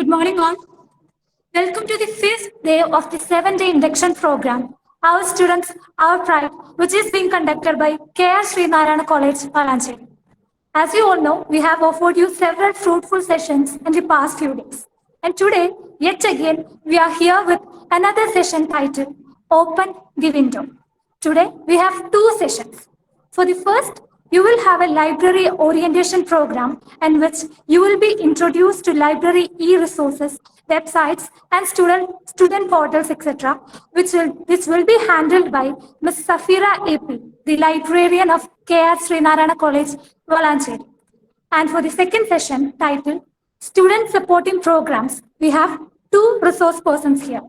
Good morning, all. Welcome to the fifth day of the 7-day induction program, Our Students, Our Pride, which is being conducted by K.R. Srinarayana College, Valancheri. As you all know, we have offered you several fruitful sessions in the past few days. And today, yet again, we are here with another session titled Open the Window. Today, we have two sessions. For the first, you will have a library orientation program in which you will be introduced to library e-resources, websites, and student portals, etc., which will be handled by Ms. Safira AP, the librarian of K.R. Srinarayana College, Valancheri. And for the second session, titled Student Supporting Programs, we have two resource persons here.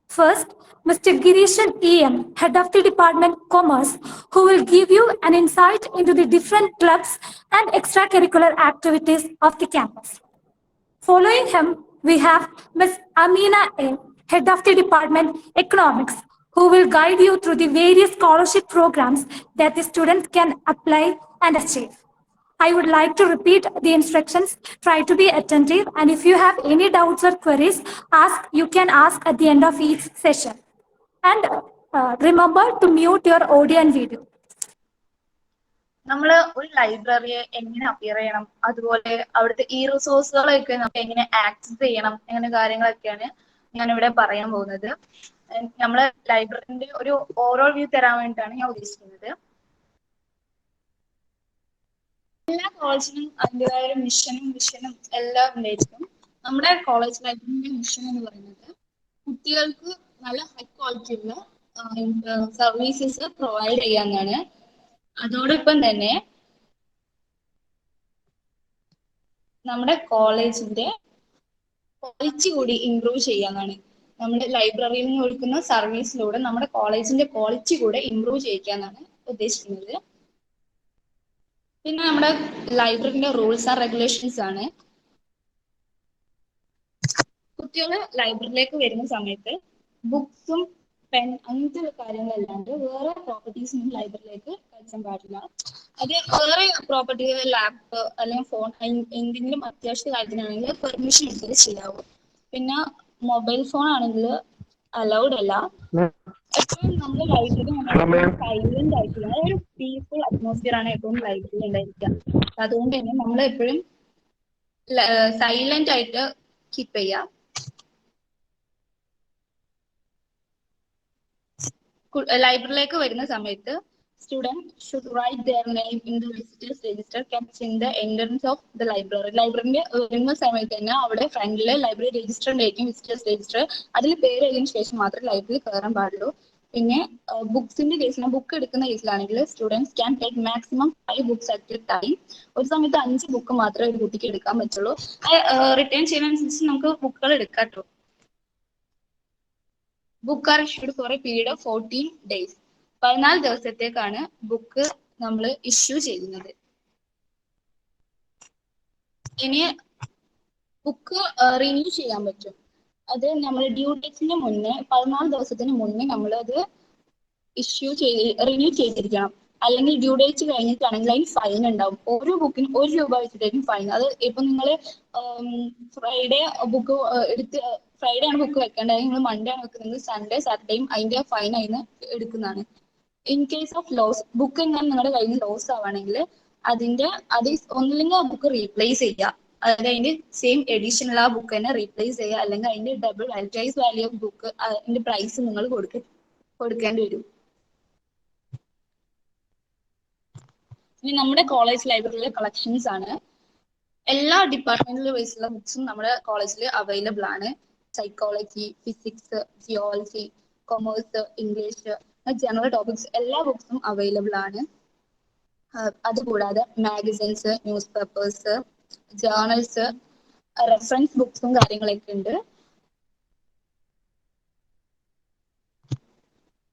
First, Mr. Girishan EM, Head of the Department Commerce, who will give you an insight into the different clubs and extracurricular activities of the campus. Following him, we have Ms. Amina A, Head of the Department Economics, who will guide you through the various scholarship programs that the students can apply and achieve. I would like to repeat the instructions. Try to be attentive, and if you have any doubts or queries, you can ask at the end of each session. And remember to mute your audio and video. നമ്മൾ ഒരു ലൈബ്രറിയെ എങ്ങനെ appear ചെയ്യണം, അതുപോലെ അവിടുത്തെ ഈ റിസോഴ്സുകളൊക്കെ നമുക്ക് എങ്ങനെ access ചെയ്യണം, അങ്ങനെ കാര്യങ്ങളൊക്കെയാണ് ഞാനിവിടെ പറയാൻ പോകുന്നത്. നമ്മള് ലൈബ്രറിന്റെ ഒരു ഓവറോൾ വ്യൂ തരാൻ വേണ്ടിയിട്ടാണ് ഞാൻ ഉദ്ദേശിക്കുന്നത്. എല്ലാ കോളേജിനും അതിൻ്റെതായ ഒരു മിഷനും വിഷനും എല്ലാം ഉണ്ടായിരിക്കും. നമ്മുടെ കോളേജ് ലൈബ്രറിന്റെ മിഷൻ എന്ന് പറയുന്നത് കുട്ടികൾക്ക് നല്ല ഹൈ ക്വാളിറ്റി ഉള്ള സർവീസസ് പ്രൊവൈഡ് ചെയ്യാന്നാണ്. അതോടൊപ്പം തന്നെ നമ്മുടെ കോളേജിന്റെ ക്വാളിറ്റി കൂടി ഇംപ്രൂവ് ചെയ്യാനാണ്. നമ്മുടെ ലൈബ്രറിയിൽ നിന്ന് കൊടുക്കുന്ന സർവീസിലൂടെ നമ്മുടെ കോളേജിന്റെ ക്വാളിറ്റി കൂടെ ഇംപ്രൂവ് ചെയ്യിക്കാനാണ് ഉദ്ദേശിക്കുന്നത്. പിന്നെ നമ്മുടെ ലൈബ്രറിന്റെ റൂൾസ് ആൻഡ് റെഗുലേഷൻസ് ആണ്. കുട്ടികൾ ലൈബ്രറിയിലേക്ക് വരുന്ന സമയത്ത് ബുക്സും പെൻ അങ്ങനത്തെ കാര്യങ്ങളല്ലാണ്ട് വേറെ പ്രോപ്പർട്ടീസ് ഒന്നും ലൈബ്രറിയിലേക്ക് കഴിച്ചാൻ പാടില്ല. അത് വേറെ പ്രോപ്പർട്ടി ലാപ്പ് അല്ലെങ്കിൽ ഫോൺ എന്തെങ്കിലും അത്യാവശ്യ കാര്യത്തിനാണെങ്കിൽ പെർമിഷൻ എടുത്തിട്ട് ചെയ്യാവൂ. പിന്നെ മൊബൈൽ ഫോൺ ആണെങ്കിൽ അലൗഡ് അല്ല. എപ്പോഴും നമ്മൾ ലൈബ്രറി സൈലന്റ് ആയിട്ടുള്ള ഒരു പീസ്ഫുൾ അറ്റ്മോസ്ഫിയർ ആണ് എപ്പോഴും ലൈബ്രറി ഉണ്ടായിരിക്കുക. അതുകൊണ്ട് തന്നെ നമ്മൾ എപ്പോഴും സൈലന്റ് ആയിട്ട് കീപ്പ് ചെയ്യാം. ലൈബ്രറിയിലേക്ക് വരുന്ന സമയത്ത് students should write their name in the visitors register kept in the entrance of the library. ലൈബ്രറിന്റെ വരുന്ന സമയത്ത് തന്നെ അവിടെ ഫ്രണ്ടിലെ ലൈബ്രറി രജിസ്റ്റർ ഉണ്ടായിരിക്കും, വിസിറ്റേഴ്സ് രജിസ്റ്റർ. അതിൽ പേര് എഴുതിയതിനു ശേഷം മാത്രമേ ലൈബ്രറിയിൽ കയറാൻ പാടുള്ളൂ. പിന്നെ ബുക്സിന്റെ കേസിലാണ്, ബുക്ക് എടുക്കുന്ന കേസിലാണെങ്കിൽ students can take maximum 5 books at a time. ഒരു സമയത്ത് 5 ബുക്ക് മാത്രമേ ഒരു കുട്ടിക്ക് എടുക്കാൻ പറ്റുള്ളൂ. റിട്ടേൺ ചെയ്യുന്നതനുസരിച്ച് നമുക്ക് ബുക്കുകൾ എടുക്കാം കേട്ടോ. Book are issued for A period of 14 days. 14 ദിവസത്തേക്കാണ് ബുക്ക് നമ്മൾ ഇഷ്യൂ ചെയ്യുന്നത്. ഇനി ബുക്ക് റിന്യൂ ചെയ്യാൻ പറ്റും. അത് നമ്മൾ ഡ്യൂ ഡേറ്റിന് മുന്നേ 14 ദിവസത്തിന് മുന്നേ നമ്മൾ അത് റിന്യൂ ചെയ്തിരിക്കണം. അല്ലെങ്കിൽ ഡ്യൂ ഡേറ്റ് കഴിഞ്ഞിട്ടാണെങ്കിൽ അതിന് ഫൈൻ ഉണ്ടാവും. ഓരോ ബുക്കിനും 1 രൂപ വെച്ചിട്ടായിരിക്കും ഫൈൻ. അത് ഇപ്പൊ നിങ്ങൾ ഫ്രൈഡേ ബുക്ക് ഫ്രൈഡേ ആണ് ബുക്ക് വെക്കേണ്ടത്, നിങ്ങൾ മൺഡേ ആണ് വെക്കുന്നത്, സൺഡേ സാറ്റർഡേയും അതിന്റെ ഫൈൻ അതിന് എടുക്കുന്നതാണ്. In case of loss, book എങ്ങനെ നിങ്ങളുടെ കയ്യിൽ നിന്ന് ലോസ് ആവുകയാണെങ്കിൽ അത് ഒന്നില്ലെങ്കിൽ ആ ബുക്ക് റീപ്ലേസ് ചെയ്യുക. അതായത് അതിന്റെ സെയിം എഡിഷനുള്ള ആ ബുക്ക് തന്നെ റീപ്ലേസ് ചെയ്യുക, അല്ലെങ്കിൽ അതിന്റെ double advertise value of book അതിന്റെ പ്രൈസ് നിങ്ങൾ കൊടുക്കേണ്ടി വരും. ഇനി നമ്മുടെ കോളേജ് ലൈബ്രറിയിലെ കളക്ഷൻസ് ആണ്. എല്ലാ ഡിപ്പാർട്ട്മെന്റിൽ വൈസുള്ള ബുക്സും നമ്മുടെ കോളേജിൽ അവൈലബിൾ ആണ്. Psychology, physics, geology, commerce, English, general topics എല്ലാ ബുക്സും അവൈലബിൾ ആണ്. അതുകൂടാതെ magazines, newspapers, journals, reference ബുക്സും കാര്യങ്ങളൊക്കെ ഉണ്ട്.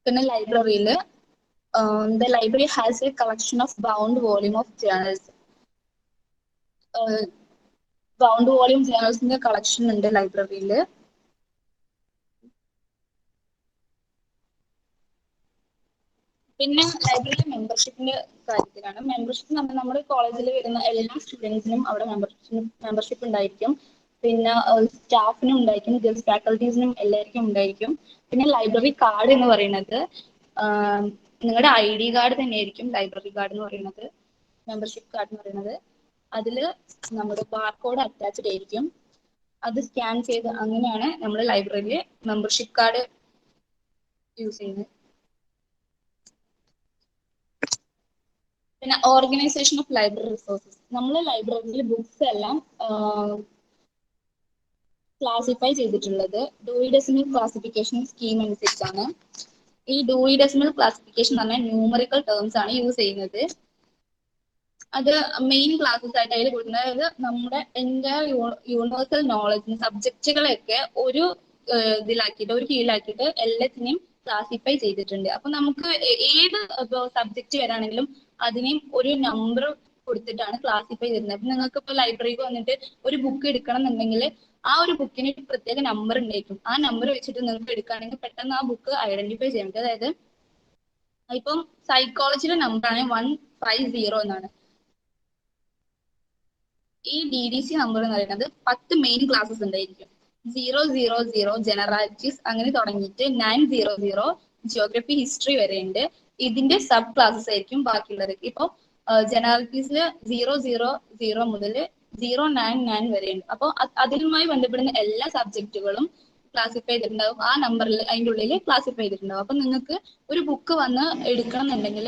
പിന്നെ ലൈബ്രറിയിൽ the library has a collection of bound volume of journals. Bound volume ജേർണൽസിന്റെ കളക്ഷൻ ഉണ്ട് ലൈബ്രറിയിൽ. പിന്നെ ലൈബ്രറി മെമ്പർഷിപ്പിന്റെ കാര്യത്തിലാണ്. മെമ്പർഷിപ്പ് നമ്മുടെ കോളേജിൽ വരുന്ന എല്ലാ സ്റ്റുഡൻസിനും അവിടെ മെമ്പർഷിപ്പ് ഉണ്ടായിരിക്കും. പിന്നെ സ്റ്റാഫിനും ഉണ്ടായിരിക്കും, ഗസ്റ്റ് ഫാക്കൽറ്റീസിനും എല്ലാവർക്കും ഉണ്ടായിരിക്കും. പിന്നെ ലൈബ്രറി കാർഡ് എന്ന് പറയുന്നത് നിങ്ങളുടെ ID കാർഡ് തന്നെയായിരിക്കും ലൈബ്രറി കാർഡ് എന്ന് പറയുന്നത്, മെമ്പർഷിപ്പ് കാർഡ് എന്ന് പറയുന്നത്. അതിൽ നമ്മുടെ ബാർകോഡ് അറ്റാച്ച്ഡ് ആയിരിക്കും. അത് സ്കാൻ ചെയ്ത് അങ്ങനെയാണ് നമ്മൾ ലൈബ്രറിയിൽ മെമ്പർഷിപ്പ് കാർഡ് യൂസ് ചെയ്യുന്നത്. പിന്നെ ഓർഗനൈസേഷൻ ഓഫ് ലൈബ്രറി റിസോഴ്സസ്. നമ്മൾ ലൈബ്രറിയിൽ ബുക്സ് എല്ലാം ക്ലാസിഫൈ ചെയ്തിട്ടുള്ളത് ഡൂയി ഡെസിമൽ ക്ലാസിഫിക്കേഷൻ സ്കീം അനുസരിച്ചാണ്. ഈ ഡൂയി ഡെസിമൽ ക്ലാസിഫിക്കേഷൻ എന്ന് പറഞ്ഞാൽ ന്യൂമറിക്കൽ ടേംസ് ആണ് യൂസ് ചെയ്യുന്നത്. അത് മെയിൻ ക്ലാസ്സസ് ആയിട്ട് അതിൽ കൊടുക്കുന്നത്, അതായത് നമ്മുടെ എൻ്റെ യൂണിവേഴ്സൽ നോളജ് സബ്ജക്റ്റുകളെയൊക്കെ ഒരു ഇതിലാക്കിയിട്ട് ഒരു കീഴിലാക്കിയിട്ട് എല്ലാത്തിനെയും ക്ലാസിഫൈ ചെയ്തിട്ടുണ്ട്. അപ്പൊ നമുക്ക് ഏത് സബ്ജക്റ്റ് വരാണെങ്കിലും അതിനെയും ഒരു നമ്പർ കൊടുത്തിട്ടാണ് ക്ലാസിഫൈ ചെയ്യുന്നത്. അപ്പൊ നിങ്ങൾക്ക് ഇപ്പൊ ലൈബ്രറിക്ക് വന്നിട്ട് ഒരു ബുക്ക് എടുക്കണം എന്നുണ്ടെങ്കിൽ ആ ഒരു ബുക്കിന് പ്രത്യേക നമ്പർ ഉണ്ടായിരിക്കും. ആ നമ്പർ വെച്ചിട്ട് നിങ്ങൾക്ക് എടുക്കുകയാണെങ്കിൽ പെട്ടെന്ന് ആ ബുക്ക് ഐഡന്റിഫൈ ചെയ്യാൻ പറ്റും. അതായത് ഇപ്പം സൈക്കോളജിയുടെ നമ്പറാണ് 150 എന്നാണ്. ഈ DDC നമ്പർ എന്ന് പറയുന്നത് 10 മെയിൻ ക്ലാസ്സസ് ഉണ്ടായിരിക്കും. 000 ജനറാലിറ്റീസ് അങ്ങനെ തുടങ്ങിയിട്ട് 900 ജിയോഗ്രഫി ഹിസ്റ്ററി വരെ ഉണ്ട്. ഇതിന്റെ സബ് ക്ലാസ്സസ് ആയിരിക്കും ബാക്കിയുള്ളത്. ഇപ്പൊ ജനറാലിറ്റീസിൽ 000 മുതൽ 099 വരെ ഉണ്ട്. അപ്പോൾ അതിനുമായി ബന്ധപ്പെടുന്ന എല്ലാ സബ്ജക്റ്റുകളും ക്ലാസിഫൈ ചെയ്തിട്ടുണ്ടാവും. ആ നമ്പറിൽ അതിൻ്റെ ഉള്ളിൽ ക്ലാസിഫൈ ചെയ്തിട്ടുണ്ടാവും. അപ്പൊ നിങ്ങൾക്ക് ഒരു ബുക്ക് വന്ന് എടുക്കണം എന്നുണ്ടെങ്കിൽ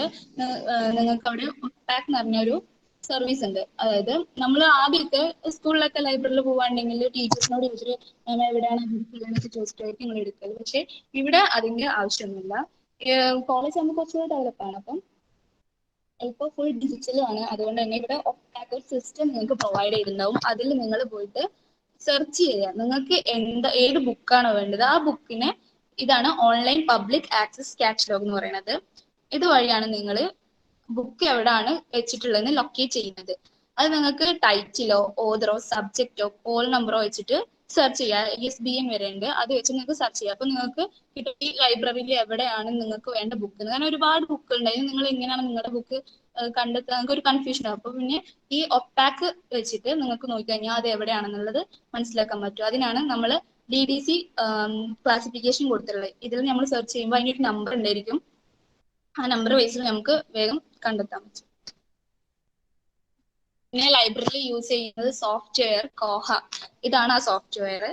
നിങ്ങൾക്ക് അവിടെ ഒട്ടാക്ക് എന്ന് പറഞ്ഞൊരു സർവീസ് ഉണ്ട്. അതായത് നമ്മൾ ആദ്യമൊക്കെ സ്കൂളിലൊക്കെ ലൈബ്രറിയിൽ പോവാണെങ്കിൽ ടീച്ചേഴ്സിനോട് ചോദിച്ചിട്ട് മാം എവിടെയാണ് ബുക്ക് ഉള്ളതെന്നൊക്കെ ചോദിച്ചിട്ടായിരിക്കും നിങ്ങൾ എടുക്കല്. പക്ഷെ ഇവിടെ അതിന്റെ ആവശ്യമൊന്നുമില്ല. കോളേജ് നമുക്ക് കുറച്ചുകൂടെ ഡെവലപ്പാണ്. അപ്പം ഇപ്പോൾ ഫുൾ ഡിജിറ്റൽ ആണ്. അതുകൊണ്ട് തന്നെ ഇവിടെ ഒട്ടാക്ക് ഒരു സിസ്റ്റം നിങ്ങൾക്ക് പ്രൊവൈഡ് ചെയ്തിട്ടുണ്ടാവും. അതിൽ നിങ്ങൾ പോയിട്ട് സെർച്ച് ചെയ്യുക. നിങ്ങൾക്ക് ഏത് ബുക്കാണോ വേണ്ടത് ആ ബുക്കിനെ, ഇതാണ് ഓൺലൈൻ പബ്ലിക് ആക്സസ് കാറ്റലോഗ് എന്ന് പറയുന്നത്. ഇതുവഴിയാണ് നിങ്ങൾ ബുക്ക് എവിടെയാണ് വെച്ചിട്ടുള്ളതെന്ന് ലൊക്കേറ്റ് ചെയ്യുന്നത്. അത് നിങ്ങൾക്ക് ടൈറ്റിലോ ഓതറോ സബ്ജക്റ്റോ പോൾ നമ്പറോ വെച്ചിട്ട് സെർച്ച് ചെയ്യുക. ISBN വരെ ഉണ്ട്, അത് വെച്ച് നിങ്ങൾക്ക് സെർച്ച് ചെയ്യാം. അപ്പൊ നിങ്ങൾക്ക് കിട്ടും ഈ ലൈബ്രറിയിൽ എവിടെയാണ് നിങ്ങൾക്ക് വേണ്ട ബുക്ക്. കാരണം ഒരുപാട് ബുക്ക് ഉണ്ട്, അതിന് നിങ്ങൾ എങ്ങനെയാണ് നിങ്ങളുടെ ബുക്ക് കണ്ടെത്താൻ നിങ്ങൾക്ക് ഒരു കൺഫ്യൂഷൻ ആവും. അപ്പൊ പിന്നെ ഈ ഒപ്പാക്ക് വെച്ചിട്ട് നിങ്ങൾക്ക് നോക്കിക്കഴിഞ്ഞാൽ അത് എവിടെയാണെന്നുള്ളത് മനസ്സിലാക്കാൻ പറ്റും. അതിനാണ് നമ്മൾ DDC ക്ലാസിഫിക്കേഷൻ കൊടുത്തിട്ടുള്ളത്. ഇതിൽ നമ്മൾ സെർച്ച് ചെയ്യുമ്പോൾ അതിനൊരു നമ്പർ ഉണ്ടായിരിക്കും. ആ നമ്പർ ബേസിൽ നമുക്ക് വേഗം കണ്ടെത്താൻ പറ്റും. പിന്നെ ലൈബ്രറിയിൽ യൂസ് ചെയ്യുന്നത് സോഫ്റ്റ്വെയർ കോഹ. ഇതാണ് ആ സോഫ്റ്റ്വെയർ.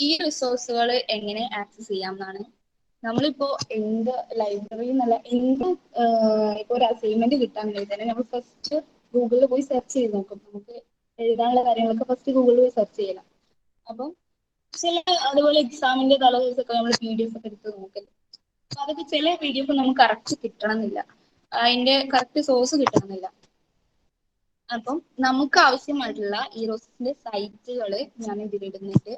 ഈ റിസോഴ്സുകൾ എങ്ങനെ ആക്സസ് ചെയ്യാം എന്നാണ്. നമ്മളിപ്പോ എന്ത് ലൈബ്രറി എന്നല്ല, എന്ത് ഇപ്പൊ ഒരു അസൈൻമെന്റ് കിട്ടാൻ വേണ്ടി തന്നെ നമ്മൾ ഫസ്റ്റ് ഗൂഗിളിൽ പോയി സെർച്ച് ചെയ്ത് നോക്കും. നമുക്ക് എഴുതാനുള്ള കാര്യങ്ങളൊക്കെ ഫസ്റ്റ് ഗൂഗിളിൽ പോയി സെർച്ച് ചെയ്യണം. അപ്പം ചില അതുപോലെ എക്സാമിന്റെ തലേ ദിവസമൊക്കെ നമ്മൾ PDF ഒക്കെ എടുത്ത് നോക്കല്. അപ്പൊ അതൊക്കെ ചില PDF നമുക്ക് കറക്റ്റ് കിട്ടണമെന്നില്ല, അതിന്റെ കറക്റ്റ് സോഴ്സ് കിട്ടണമെന്നില്ല. അപ്പം നമുക്ക് ആവശ്യമായിട്ടുള്ള ഈ റോസിന്റെ സൈറ്റുകൾ ഞാൻ ഇതിലിടുന്നുണ്ട്.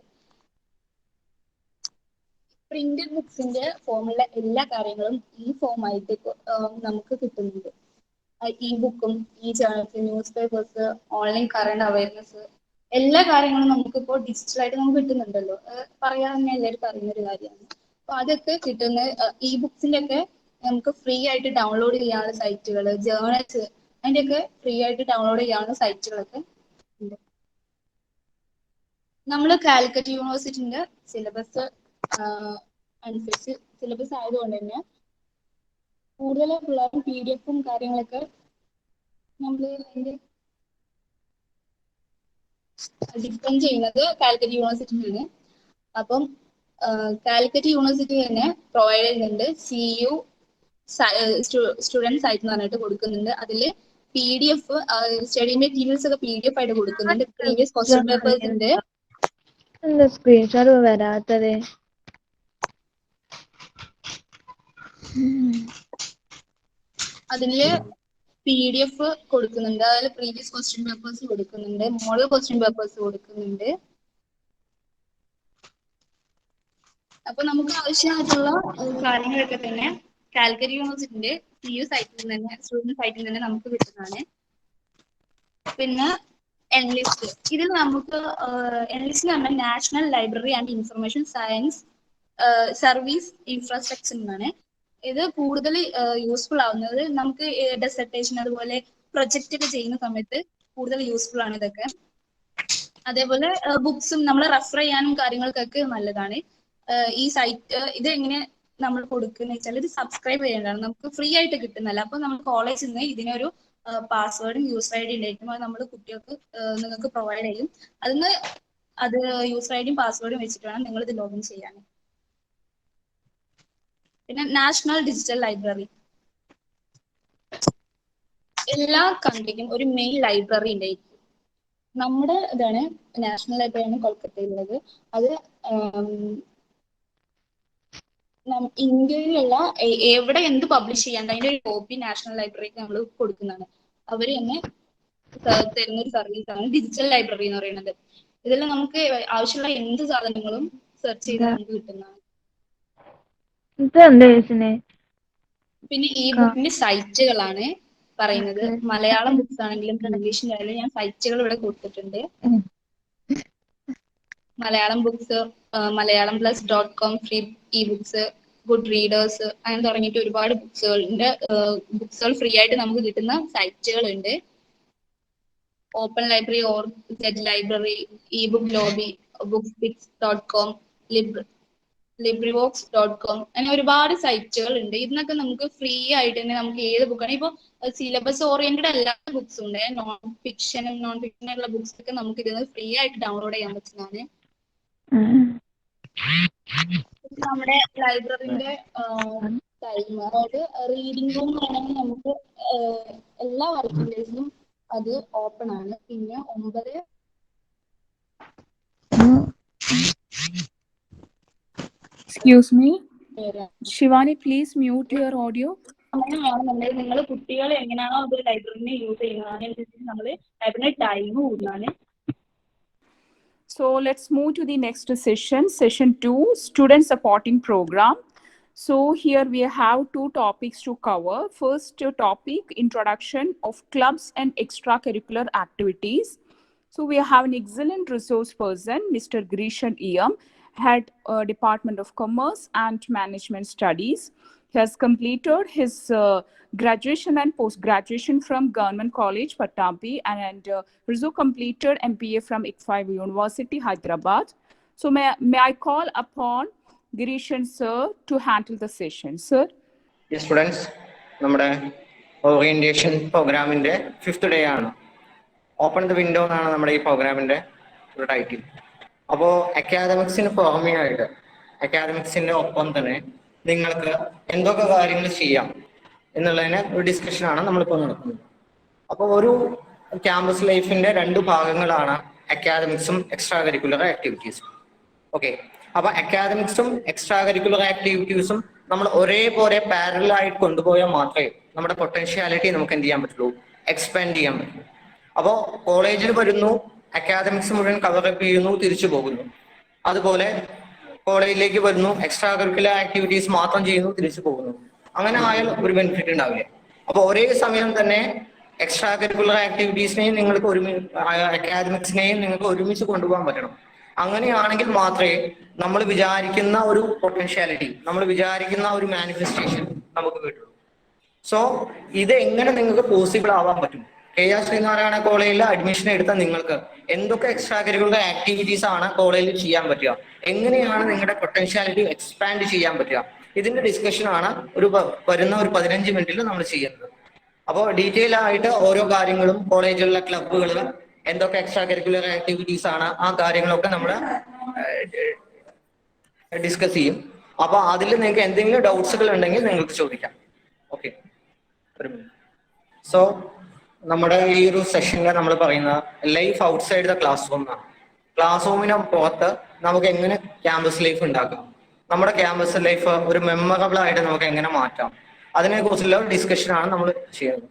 പ്രിന്റഡ് ബുക്സിന്റെ ഫോമുള്ള എല്ലാ കാര്യങ്ങളും ഈ ഫോമായിട്ട് നമുക്ക് കിട്ടുന്നുണ്ട്. ബുക്കും journals, news papers, online current awareness, എല്ലാ കാര്യങ്ങളും നമുക്കിപ്പോൾ ഡിജിറ്റലായിട്ട് നമുക്ക് കിട്ടുന്നുണ്ടല്ലോ. പറയാൻ തന്നെ എല്ലാവരും പറയുന്നൊരു കാര്യമാണ്. അപ്പൊ അതൊക്കെ കിട്ടുന്ന ബുക്സിന്റെ ഒക്കെ നമുക്ക് ഫ്രീ ആയിട്ട് ഡൗൺലോഡ് ചെയ്യാനുള്ള സൈറ്റുകൾ, ജേർണൽസ്, അതിന്റെയൊക്കെ ഫ്രീ ആയിട്ട് ഡൗൺലോഡ് ചെയ്യാനുള്ള സൈറ്റുകളൊക്കെ ഉണ്ട്. നമ്മൾ കാലിക്കറ്റ് യൂണിവേഴ്സിറ്റിന്റെ സിലബസ് അനുസരിച്ച് സിലബസ് ആയതുകൊണ്ട് തന്നെ കൂടുതൽ പിള്ളേരും PDF കാര്യങ്ങളൊക്കെ നമ്മൾ ഡിപ്പെൻഡ് ചെയ്യുന്നത് കാലിക്കറ്റ് യൂണിവേഴ്സിറ്റിയാണ്. അപ്പം കാലിക്കറ്റ് യൂണിവേഴ്സിറ്റി തന്നെ പ്രൊവൈഡ് ചെയ്യുന്നുണ്ട് CU സ്റ്റുഡൻറ് സൈറ്റ് എന്ന് പറഞ്ഞിട്ട് കൊടുക്കുന്നുണ്ട്. അതില് PDF സ്റ്റഡി മെറ്റീരിയൽസ് ഒക്കെ PDF ആയിട്ട് കൊടുക്കുന്നുണ്ട്. പ്രീവിയസ് ക്വസ്റ്റ്യൻ പേപ്പേഴ്സ് ഉണ്ട്. സ്ക്രീൻഷോട്ട് വരാത്തത് അതില് PDF കൊടുക്കുന്നുണ്ട്. അതിൽ പ്രീവിയസ് ക്വസ്റ്റ്യൻ പേപ്പേഴ്സ് കൊടുക്കുന്നുണ്ട്, മോഡൽ ക്വസ്റ്റ്യൻ പേപ്പേഴ്സ് കൊടുക്കുന്നുണ്ട്. അപ്പൊ നമുക്ക് ആവശ്യമായിട്ടുള്ള കാര്യങ്ങളൊക്കെ തന്നെ കാലിക്കറ്റ് യൂണിവേഴ്സിറ്റിന്റെ CU സൈറ്റിൽ തന്നെ, സ്റ്റുഡന്റ് സൈറ്റിൽ തന്നെ നമുക്ക് കിട്ടുന്നതാണ്. പിന്നെ എൻലിസ്റ്റ്, ഇതിൽ നമുക്ക് എൻലിസ്റ്റ് എന്ന് പറഞ്ഞാൽ national library and information science service infrastructure എന്നാണ്. ഇത് കൂടുതൽ യൂസ്ഫുൾ ആവുന്നത് നമുക്ക് ഡെസർട്ടേഷൻ അതുപോലെ പ്രൊജക്റ്റ് ഒക്കെ ചെയ്യുന്ന സമയത്ത് കൂടുതൽ യൂസ്ഫുൾ ആണ് ഇതൊക്കെ. അതേപോലെ ബുക്സും നമ്മൾ റെഫർ ചെയ്യാനും കാര്യങ്ങൾക്കൊക്കെ നല്ലതാണ്. ഈ സൈറ്റ് ഇത് എങ്ങനെ നമ്മൾ കൊടുക്കുന്ന വെച്ചാൽ ഇത് സബ്സ്ക്രൈബ് ചെയ്യേണ്ടതാണ്, നമുക്ക് ഫ്രീ ആയിട്ട് കിട്ടുന്നല്ല. അപ്പൊ നമ്മൾ കോളേജിൽ നിന്ന് ഇതിനൊരു പാസ്വേഡും യൂസർ ഐ ഡി ഉണ്ടായിരിക്കും, അത് നമ്മൾ കുട്ടികൾക്ക് നിങ്ങൾക്ക് പ്രൊവൈഡ് ചെയ്യും. അതിന് അത് യൂസർ ഐ ഡിയും പാസ്വേഡും വെച്ചിട്ട് വേണം നിങ്ങൾ ഇത് ലോഗിൻ ചെയ്യാൻ. പിന്നെ നാഷണൽ ഡിജിറ്റൽ ലൈബ്രറി, എല്ലാ കൺട്രിക്കും ഒരു മെയിൻ ലൈബ്രറി ഉണ്ടായിരിക്കും. നമ്മുടെ ഇതാണ് നാഷണൽ ലൈബ്രറിയാണ് കൊൽക്കത്തയിലുള്ളത്. അത് ഇന്ത്യയിലുള്ള എവിടെ എന്ത് പബ്ലിഷ് ചെയ്യാണ്ട് അതിന്റെ ഒരു കോപ്പി നാഷണൽ ലൈബ്രറിക്ക് നമ്മൾ കൊടുക്കുന്നതാണ്. അവർ തന്നെ തരുന്ന ഒരു സർവീസ് ആണ് ഡിജിറ്റൽ ലൈബ്രറി എന്ന് പറയുന്നത്. ഇതിൽ നമുക്ക് ആവശ്യമുള്ള എന്ത് സാധനങ്ങളും സെർച്ച് ചെയ്താൽ നമുക്ക് കിട്ടുന്നതാണ്. പിന്നെ ഈ ബുക്കിന്റെ സൈറ്റുകളാണ് പറയുന്നത്. മലയാളം ബുക്സ് ആണെങ്കിലും ഇംഗ്ലീഷിലായാലും ഞാൻ സൈറ്റുകൾ ഇവിടെ കൊടുത്തിട്ടുണ്ട്. Malayalam books malayalam+.com, free e books, good readers, അങ്ങനെ തുടങ്ങിയിട്ട് ഒരുപാട് ബുക്സുകൾ ഫ്രീ ആയിട്ട് നമുക്ക് കിട്ടുന്ന സൈറ്റുകളുണ്ട്. Open library, set library, e book lobby, booksbits.com, librivox.com, അങ്ങനെ ഒരുപാട് സൈറ്റുകൾ ഉണ്ട്. ഇതിനൊക്കെ നമുക്ക് ഫ്രീ ആയിട്ട് തന്നെ നമുക്ക് ഏത് ബുക്കാണ് ഇപ്പൊ സിലബസ് ഓറിയന്റഡ് എല്ലാ ബുക്സും ഉണ്ട്. നോൺ ഫിക്ഷനും ഉള്ള ബുക്സ് ഒക്കെ നമുക്ക് ഇതിന് ഫ്രീ ആയിട്ട് ഡൗൺലോഡ് ചെയ്യാൻ പറ്റുന്നതാണ്. നമ്മുടെ ലൈബ്രറിന്റെ ടൈം, അതായത് റീഡിംഗ് റൂം വേണമെങ്കിൽ നമുക്ക് എല്ലാ വർക്കിംഗ് ഡേയ്സിലും അത് ഓപ്പൺ ആണ്. പിന്നെ 9 Excuse me, Shivani, please mute your audio. അങ്ങനെയാണെന്നുണ്ടെങ്കിൽ നിങ്ങൾ കുട്ടികൾ എങ്ങനെയാണോ ഒരു ലൈബ്രറിനെ യൂസ് ചെയ്യുന്നത് അതിനനുസരിച്ച് നമ്മൾ ലൈബ്രറിന്റെ time കൂടുന്നതാണ്. So let's move to the next session, session 2, student supporting program. So here we have 2 topics to cover. First topic, introduction of clubs and extracurricular activities. So we have an excellent resource person, Mr. Grishan Iyam, head Department of Commerce and Management Studies. He has completed his graduation and post-graduation from Government College, Pattambi, and also completed MPA from ICFI University, Hyderabad. So may I call upon Grishan sir to handle the session, sir. Yes, students, നമ്മുടെ orientation പ്രോഗ്രാമിന്റെ 5th day ആണ്. Open the window എന്നാണ് നമ്മുടെ ഈ പ്രോഗ്രാമിന്റെ ഒരു title. അപ്പോൾ അക്കാദമിക്സിന് പുറമേ ആയിട്ട് അക്കാദമിക്സിന്റെ ഒപ്പം തന്നെ നിങ്ങൾക്ക് എന്തൊക്കെ കാര്യങ്ങൾ ചെയ്യാം എന്നുള്ളതിനെ ഒരു ഡിസ്കഷനാണ് നമ്മളിപ്പോൾ നടത്തുന്നത്. അപ്പോൾ ഒരു ക്യാമ്പസ് ലൈഫിന്റെ 2 ഭാഗങ്ങളാണ് അക്കാദമിക്സും എക്സ്ട്രാ കരിക്കുലർ ആക്ടിവിറ്റീസും. ഓക്കെ, അപ്പൊ അക്കാദമിക്സും എക്സ്ട്രാ കരിക്കുലർ ആക്ടിവിറ്റീസും നമ്മൾ ഒരേപോലെ പാരലായിട്ട് കൊണ്ടുപോയാൽ മാത്രമേ നമ്മുടെ പൊട്ടൻഷ്യാലിറ്റി നമുക്ക് എന്ത് ചെയ്യാൻ പറ്റുള്ളൂ, എക്സ്പാൻഡ് ചെയ്യാൻ പറ്റുള്ളൂ. അപ്പോൾ കോളേജിൽ വരുന്നു, അക്കാദമിക്സ് മുഴുവൻ കവറപ്പ് ചെയ്യുന്നു, തിരിച്ചു പോകുന്നു. അതുപോലെ കോളേജിലേക്ക് വരുന്നു, എക്സ്ട്രാ കരിക്കുലർ ആക്ടിവിറ്റീസ് മാത്രം ചെയ്യുന്നു, തിരിച്ചു പോകുന്നു. അങ്ങനെ ആയാൽ ഒരു ബെനിഫിറ്റ് ഉണ്ടാവില്ല. അപ്പൊ ഒരേ സമയം തന്നെ എക്സ്ട്രാ കരിക്കുലർ ആക്ടിവിറ്റീസിനെയും നിങ്ങൾക്ക് അക്കാദമിക്സിനെയും നിങ്ങൾക്ക് ഒരുമിച്ച് കൊണ്ടുപോകാൻ പറ്റണം. അങ്ങനെയാണെങ്കിൽ മാത്രമേ നമ്മൾ വിചാരിക്കുന്ന ഒരു പൊട്ടൻഷ്യാലിറ്റി, നമ്മൾ വിചാരിക്കുന്ന ഒരു മാനിഫെസ്റ്റേഷൻ നമുക്ക് കിട്ടുള്ളൂ. സോ ഇത് എങ്ങനെ നിങ്ങൾക്ക് പോസിബിൾ ആവാൻ പറ്റും? KR ശ്രീനാരായണ കോളേജിൽ അഡ്മിഷൻ എടുത്ത നിങ്ങൾക്ക് എന്തൊക്കെ എക്സ്ട്രാ കരിക്കുലർ ആക്ടിവിറ്റീസ് ആണ് കോളേജിൽ ചെയ്യാൻ പറ്റുക, എങ്ങനെയാണ് നിങ്ങളുടെ പൊട്ടൻഷ്യാലിറ്റി എക്സ്പാൻഡ് ചെയ്യാൻ പറ്റുക, ഇതിന്റെ ഡിസ്കഷൻ ആണ് വരുന്ന ഒരു 15 മിനിറ്റിൽ നമ്മൾ ചെയ്യുന്നത്. അപ്പോൾ ഡീറ്റെയിൽ ആയിട്ട് ഓരോ കാര്യങ്ങളും, കോളേജിലുള്ള ക്ലബ്ബുകൾ, എന്തൊക്കെ എക്സ്ട്രാ കരിക്കുലർ ആക്ടിവിറ്റീസ് ആണ്, ആ കാര്യങ്ങളൊക്കെ നമ്മൾ ഡിസ്കസ് ചെയ്യും. അപ്പൊ അതിൽ നിങ്ങൾക്ക് എന്തെങ്കിലും ഡൗട്ട്സുകൾ ഉണ്ടെങ്കിൽ നിങ്ങൾക്ക് ചോദിക്കാം. ഓക്കെ, ഒരു മിനിറ്റ്. സോ നമ്മുടെ ഈ ഒരു സെഷനിൽ നമ്മൾ പറയുന്നത് life outside the class room എന്നാണ്. ക്ലാസ് റൂമിന് പുറത്ത് നമുക്ക് എങ്ങനെ ക്യാമ്പസ് ലൈഫ് ഉണ്ടാക്കാം, നമ്മുടെ ക്യാമ്പസ് ലൈഫ് ഒരു മെമ്മറബിൾ ആയിട്ട് നമുക്ക് എങ്ങനെ മാറ്റാം, അതിനെ കുറിച്ചുള്ള ഡിസ്കഷൻ ആണ് നമ്മൾ ചെയ്യുന്നത്.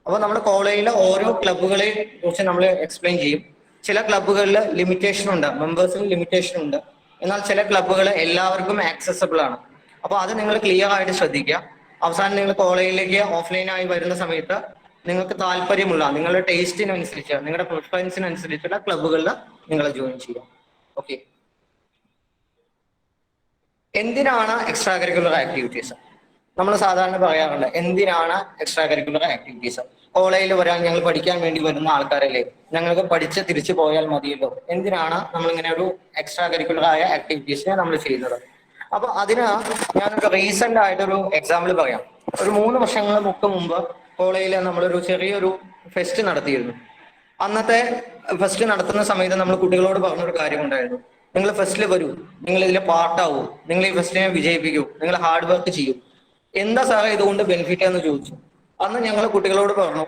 അപ്പോൾ നമ്മുടെ കോളേജിലെ ഓരോ ക്ലബ്ബുകളെ കുറിച്ച് നമ്മൾ എക്സ്പ്ലെയിൻ ചെയ്യും. ചില ക്ലബ്ബുകളിൽ ലിമിറ്റേഷൻ ഉണ്ട്, മെമ്പേഴ്സിന് ലിമിറ്റേഷൻ ഉണ്ട്. എന്നാൽ ചില ക്ലബ്ബുകൾ എല്ലാവർക്കും ആക്സസബിൾ ആണ്. അപ്പോൾ അത് നിങ്ങൾ ക്ലിയർ ആയിട്ട് ശ്രദ്ധിക്കുക. അവസാനം നിങ്ങൾ കോളേജിലേക്ക് ഓഫ്ലൈനായി വരുന്ന സമയത്ത് നിങ്ങൾക്ക് താല്പര്യമുള്ള, നിങ്ങളുടെ ടേസ്റ്റിനനുസരിച്ച്, നിങ്ങളുടെ പ്രിഫറൻസിനനുസരിച്ചുള്ള ക്ലബ്ബുകളിൽ നിങ്ങൾ ജോയിൻ ചെയ്യുക. ഓക്കെ, എന്തിനാണ് എക്സ്ട്രാ കരിക്കുലർ ആക്ടിവിറ്റീസ്? നമ്മൾ സാധാരണ പറയാറുണ്ട് എന്തിനാണ് എക്സ്ട്രാ കരിക്കുലർ ആക്ടിവിറ്റീസ്? കോളേജിൽ വരാൻ ഞങ്ങൾ പഠിക്കാൻ വേണ്ടി വരുന്ന ആൾക്കാരല്ലേ, ഞങ്ങൾക്ക് പഠിച്ച് തിരിച്ചു പോയാൽ മതിയല്ലോ, എന്തിനാണ് നമ്മൾ ഇങ്ങനെ ഒരു എക്സ്ട്രാ കരിക്കുലർ ആയ ആക്ടിവിറ്റീസിനെ നമ്മൾ ചെയ്യുന്നത്? അപ്പൊ അതിന് ഞാനൊരു റീസെന്റ് ആയിട്ടൊരു എക്സാമ്പിൾ പറയാം. ഒരു 3 വർഷങ്ങൾക്ക് മുമ്പ് കോളേജിൽ നമ്മളൊരു ചെറിയൊരു ഫെസ്റ്റ് നടത്തിയിരുന്നു. അന്നത്തെ ഫെസ്റ്റ് നടത്തുന്ന സമയത്ത് നമ്മൾ കുട്ടികളോട് പറഞ്ഞൊരു കാര്യമുണ്ടായിരുന്നു, നിങ്ങൾ ഫെസ്റ്റിൽ വരൂ, നിങ്ങൾ ഇതിലെ പാർട്ടാവൂ, നിങ്ങൾ ഈ ഫെസ്റ്റിനെ വിജയിപ്പിക്കൂ, നിങ്ങൾ ഹാർഡ് വർക്ക് ചെയ്യൂ. എന്താ സാറേ ഇതുകൊണ്ട് ബെനിഫിറ്റ് എന്ന് ചോദിച്ചു. അന്ന് ഞങ്ങൾ കുട്ടികളോട് പറഞ്ഞു,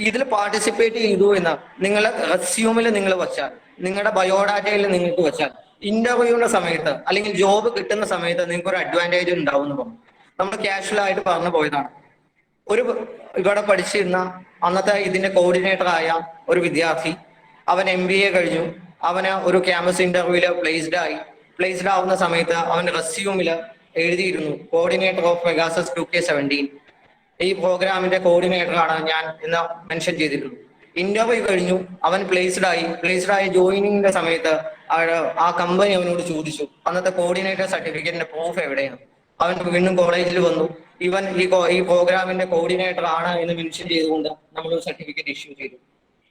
ഇതിൽ പാർട്ടിസിപ്പേറ്റ് ചെയ്തു എന്ന് നിങ്ങളുടെ റെസ്യൂമിൽ നിങ്ങൾ വെച്ചാൽ, നിങ്ങളുടെ ബയോഡാറ്റയിൽ നിങ്ങൾക്ക് വെച്ചാൽ, ഇന്റർവ്യൂവിന്റെ സമയത്ത് അല്ലെങ്കിൽ ജോബ് കിട്ടുന്ന സമയത്ത് നിങ്ങൾക്ക് ഒരു അഡ്വാൻറ്റേജ് ഉണ്ടാവും എന്ന് പറഞ്ഞു. നമ്മൾ കാഷ്വൽ ആയിട്ട് പറഞ്ഞു പോയതാണ്. ഒരു ഇവിടെ പഠിച്ചിരുന്ന അന്നത്തെ ഇതിന്റെ കോർഡിനേറ്റർ ആയ ഒരു വിദ്യാർത്ഥി, അവൻ MBA കഴിഞ്ഞു. അവന് ഒരു ക്യാമ്പസ് ഇന്റർവ്യൂവില് പ്ലേസ്ഡ് ആവുന്ന സമയത്ത് അവന്റെ റെസ്യൂമില് എഴുതിയിരുന്നു കോർഡിനേറ്റർ ഓഫ് പെഗാസസ് 2K17. ഈ പ്രോഗ്രാമിന്റെ കോർഡിനേറ്റർ ആണ് ഞാൻ എന്ന് മെൻഷൻ ചെയ്തിരുന്നു. ഇന്റർവ്യൂ കഴിഞ്ഞു, അവൻ പ്ലേസ്ഡ് ആയി ജോയിനിങ്ങിന്റെ സമയത്ത് ആ കമ്പനി അവനോട് ചോദിച്ചു, അന്നത്തെ കോർഡിനേറ്റർ സർട്ടിഫിക്കറ്റിന്റെ പ്രൂഫ് എവിടെയാണ്? അവൻ വീണ്ടും കോളേജിൽ വന്നു, ഇവൻ ഈ പ്രോഗ്രാമിന്റെ കോർഡിനേറ്റർ ആണ് എന്ന് മെൻഷൻ ചെയ്തുകൊണ്ട് നമ്മളൊരു സർട്ടിഫിക്കറ്റ് ഇഷ്യൂ ചെയ്തു.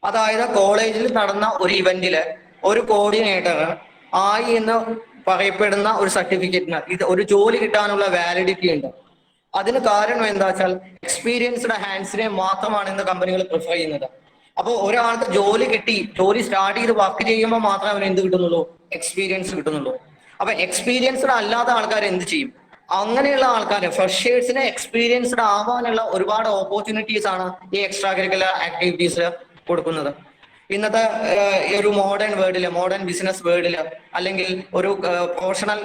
അതായത് കോളേജിൽ നടന്ന ഒരു ഇവന്റില് ഒരു കോർഡിനേറ്റർ ആയി എന്ന് പറയപ്പെടുന്ന ഒരു സർട്ടിഫിക്കറ്റിന് ഇത് ഒരു ജോലി കിട്ടാനുള്ള വാലിഡിറ്റി ഉണ്ട്. അതിന് കാരണം എന്താ വെച്ചാൽ എക്സ്പീരിയൻസ്ഡ് ഹാൻഡ്സിനെ മാത്രമാണ് ഇന്ന് കമ്പനികൾ പ്രിഫർ ചെയ്യുന്നത്. അപ്പോൾ ഒരാൾക്ക് ജോലി സ്റ്റാർട്ട് ചെയ്ത് വർക്ക് ചെയ്യുമ്പോൾ മാത്രമേ അവന് എന്ത് കിട്ടുന്നുള്ളൂ? എക്സ്പീരിയൻസ് കിട്ടുന്നുള്ളൂ. അപ്പൊ എക്സ്പീരിയൻസ്ഡ് അല്ലാത്ത ആൾക്കാർ എന്ത് ചെയ്യും? അങ്ങനെയുള്ള ആൾക്കാർ ഫ്രഷേഴ്സിനെ എക്സ്പീരിയൻസ്ഡ് ആവാനുള്ള ഒരുപാട് ഓപ്പർച്യൂണിറ്റീസ് ആണ് ഈ എക്സ്ട്രാ കരിക്കുലർ ആക്ടിവിറ്റീസ് കൊടുക്കുന്നത്. ഇന്നത്തെ ഒരു മോഡേൺ ബിസിനസ് വേൾഡില് അല്ലെങ്കിൽ ഒരു പ്രൊഫഷണൽ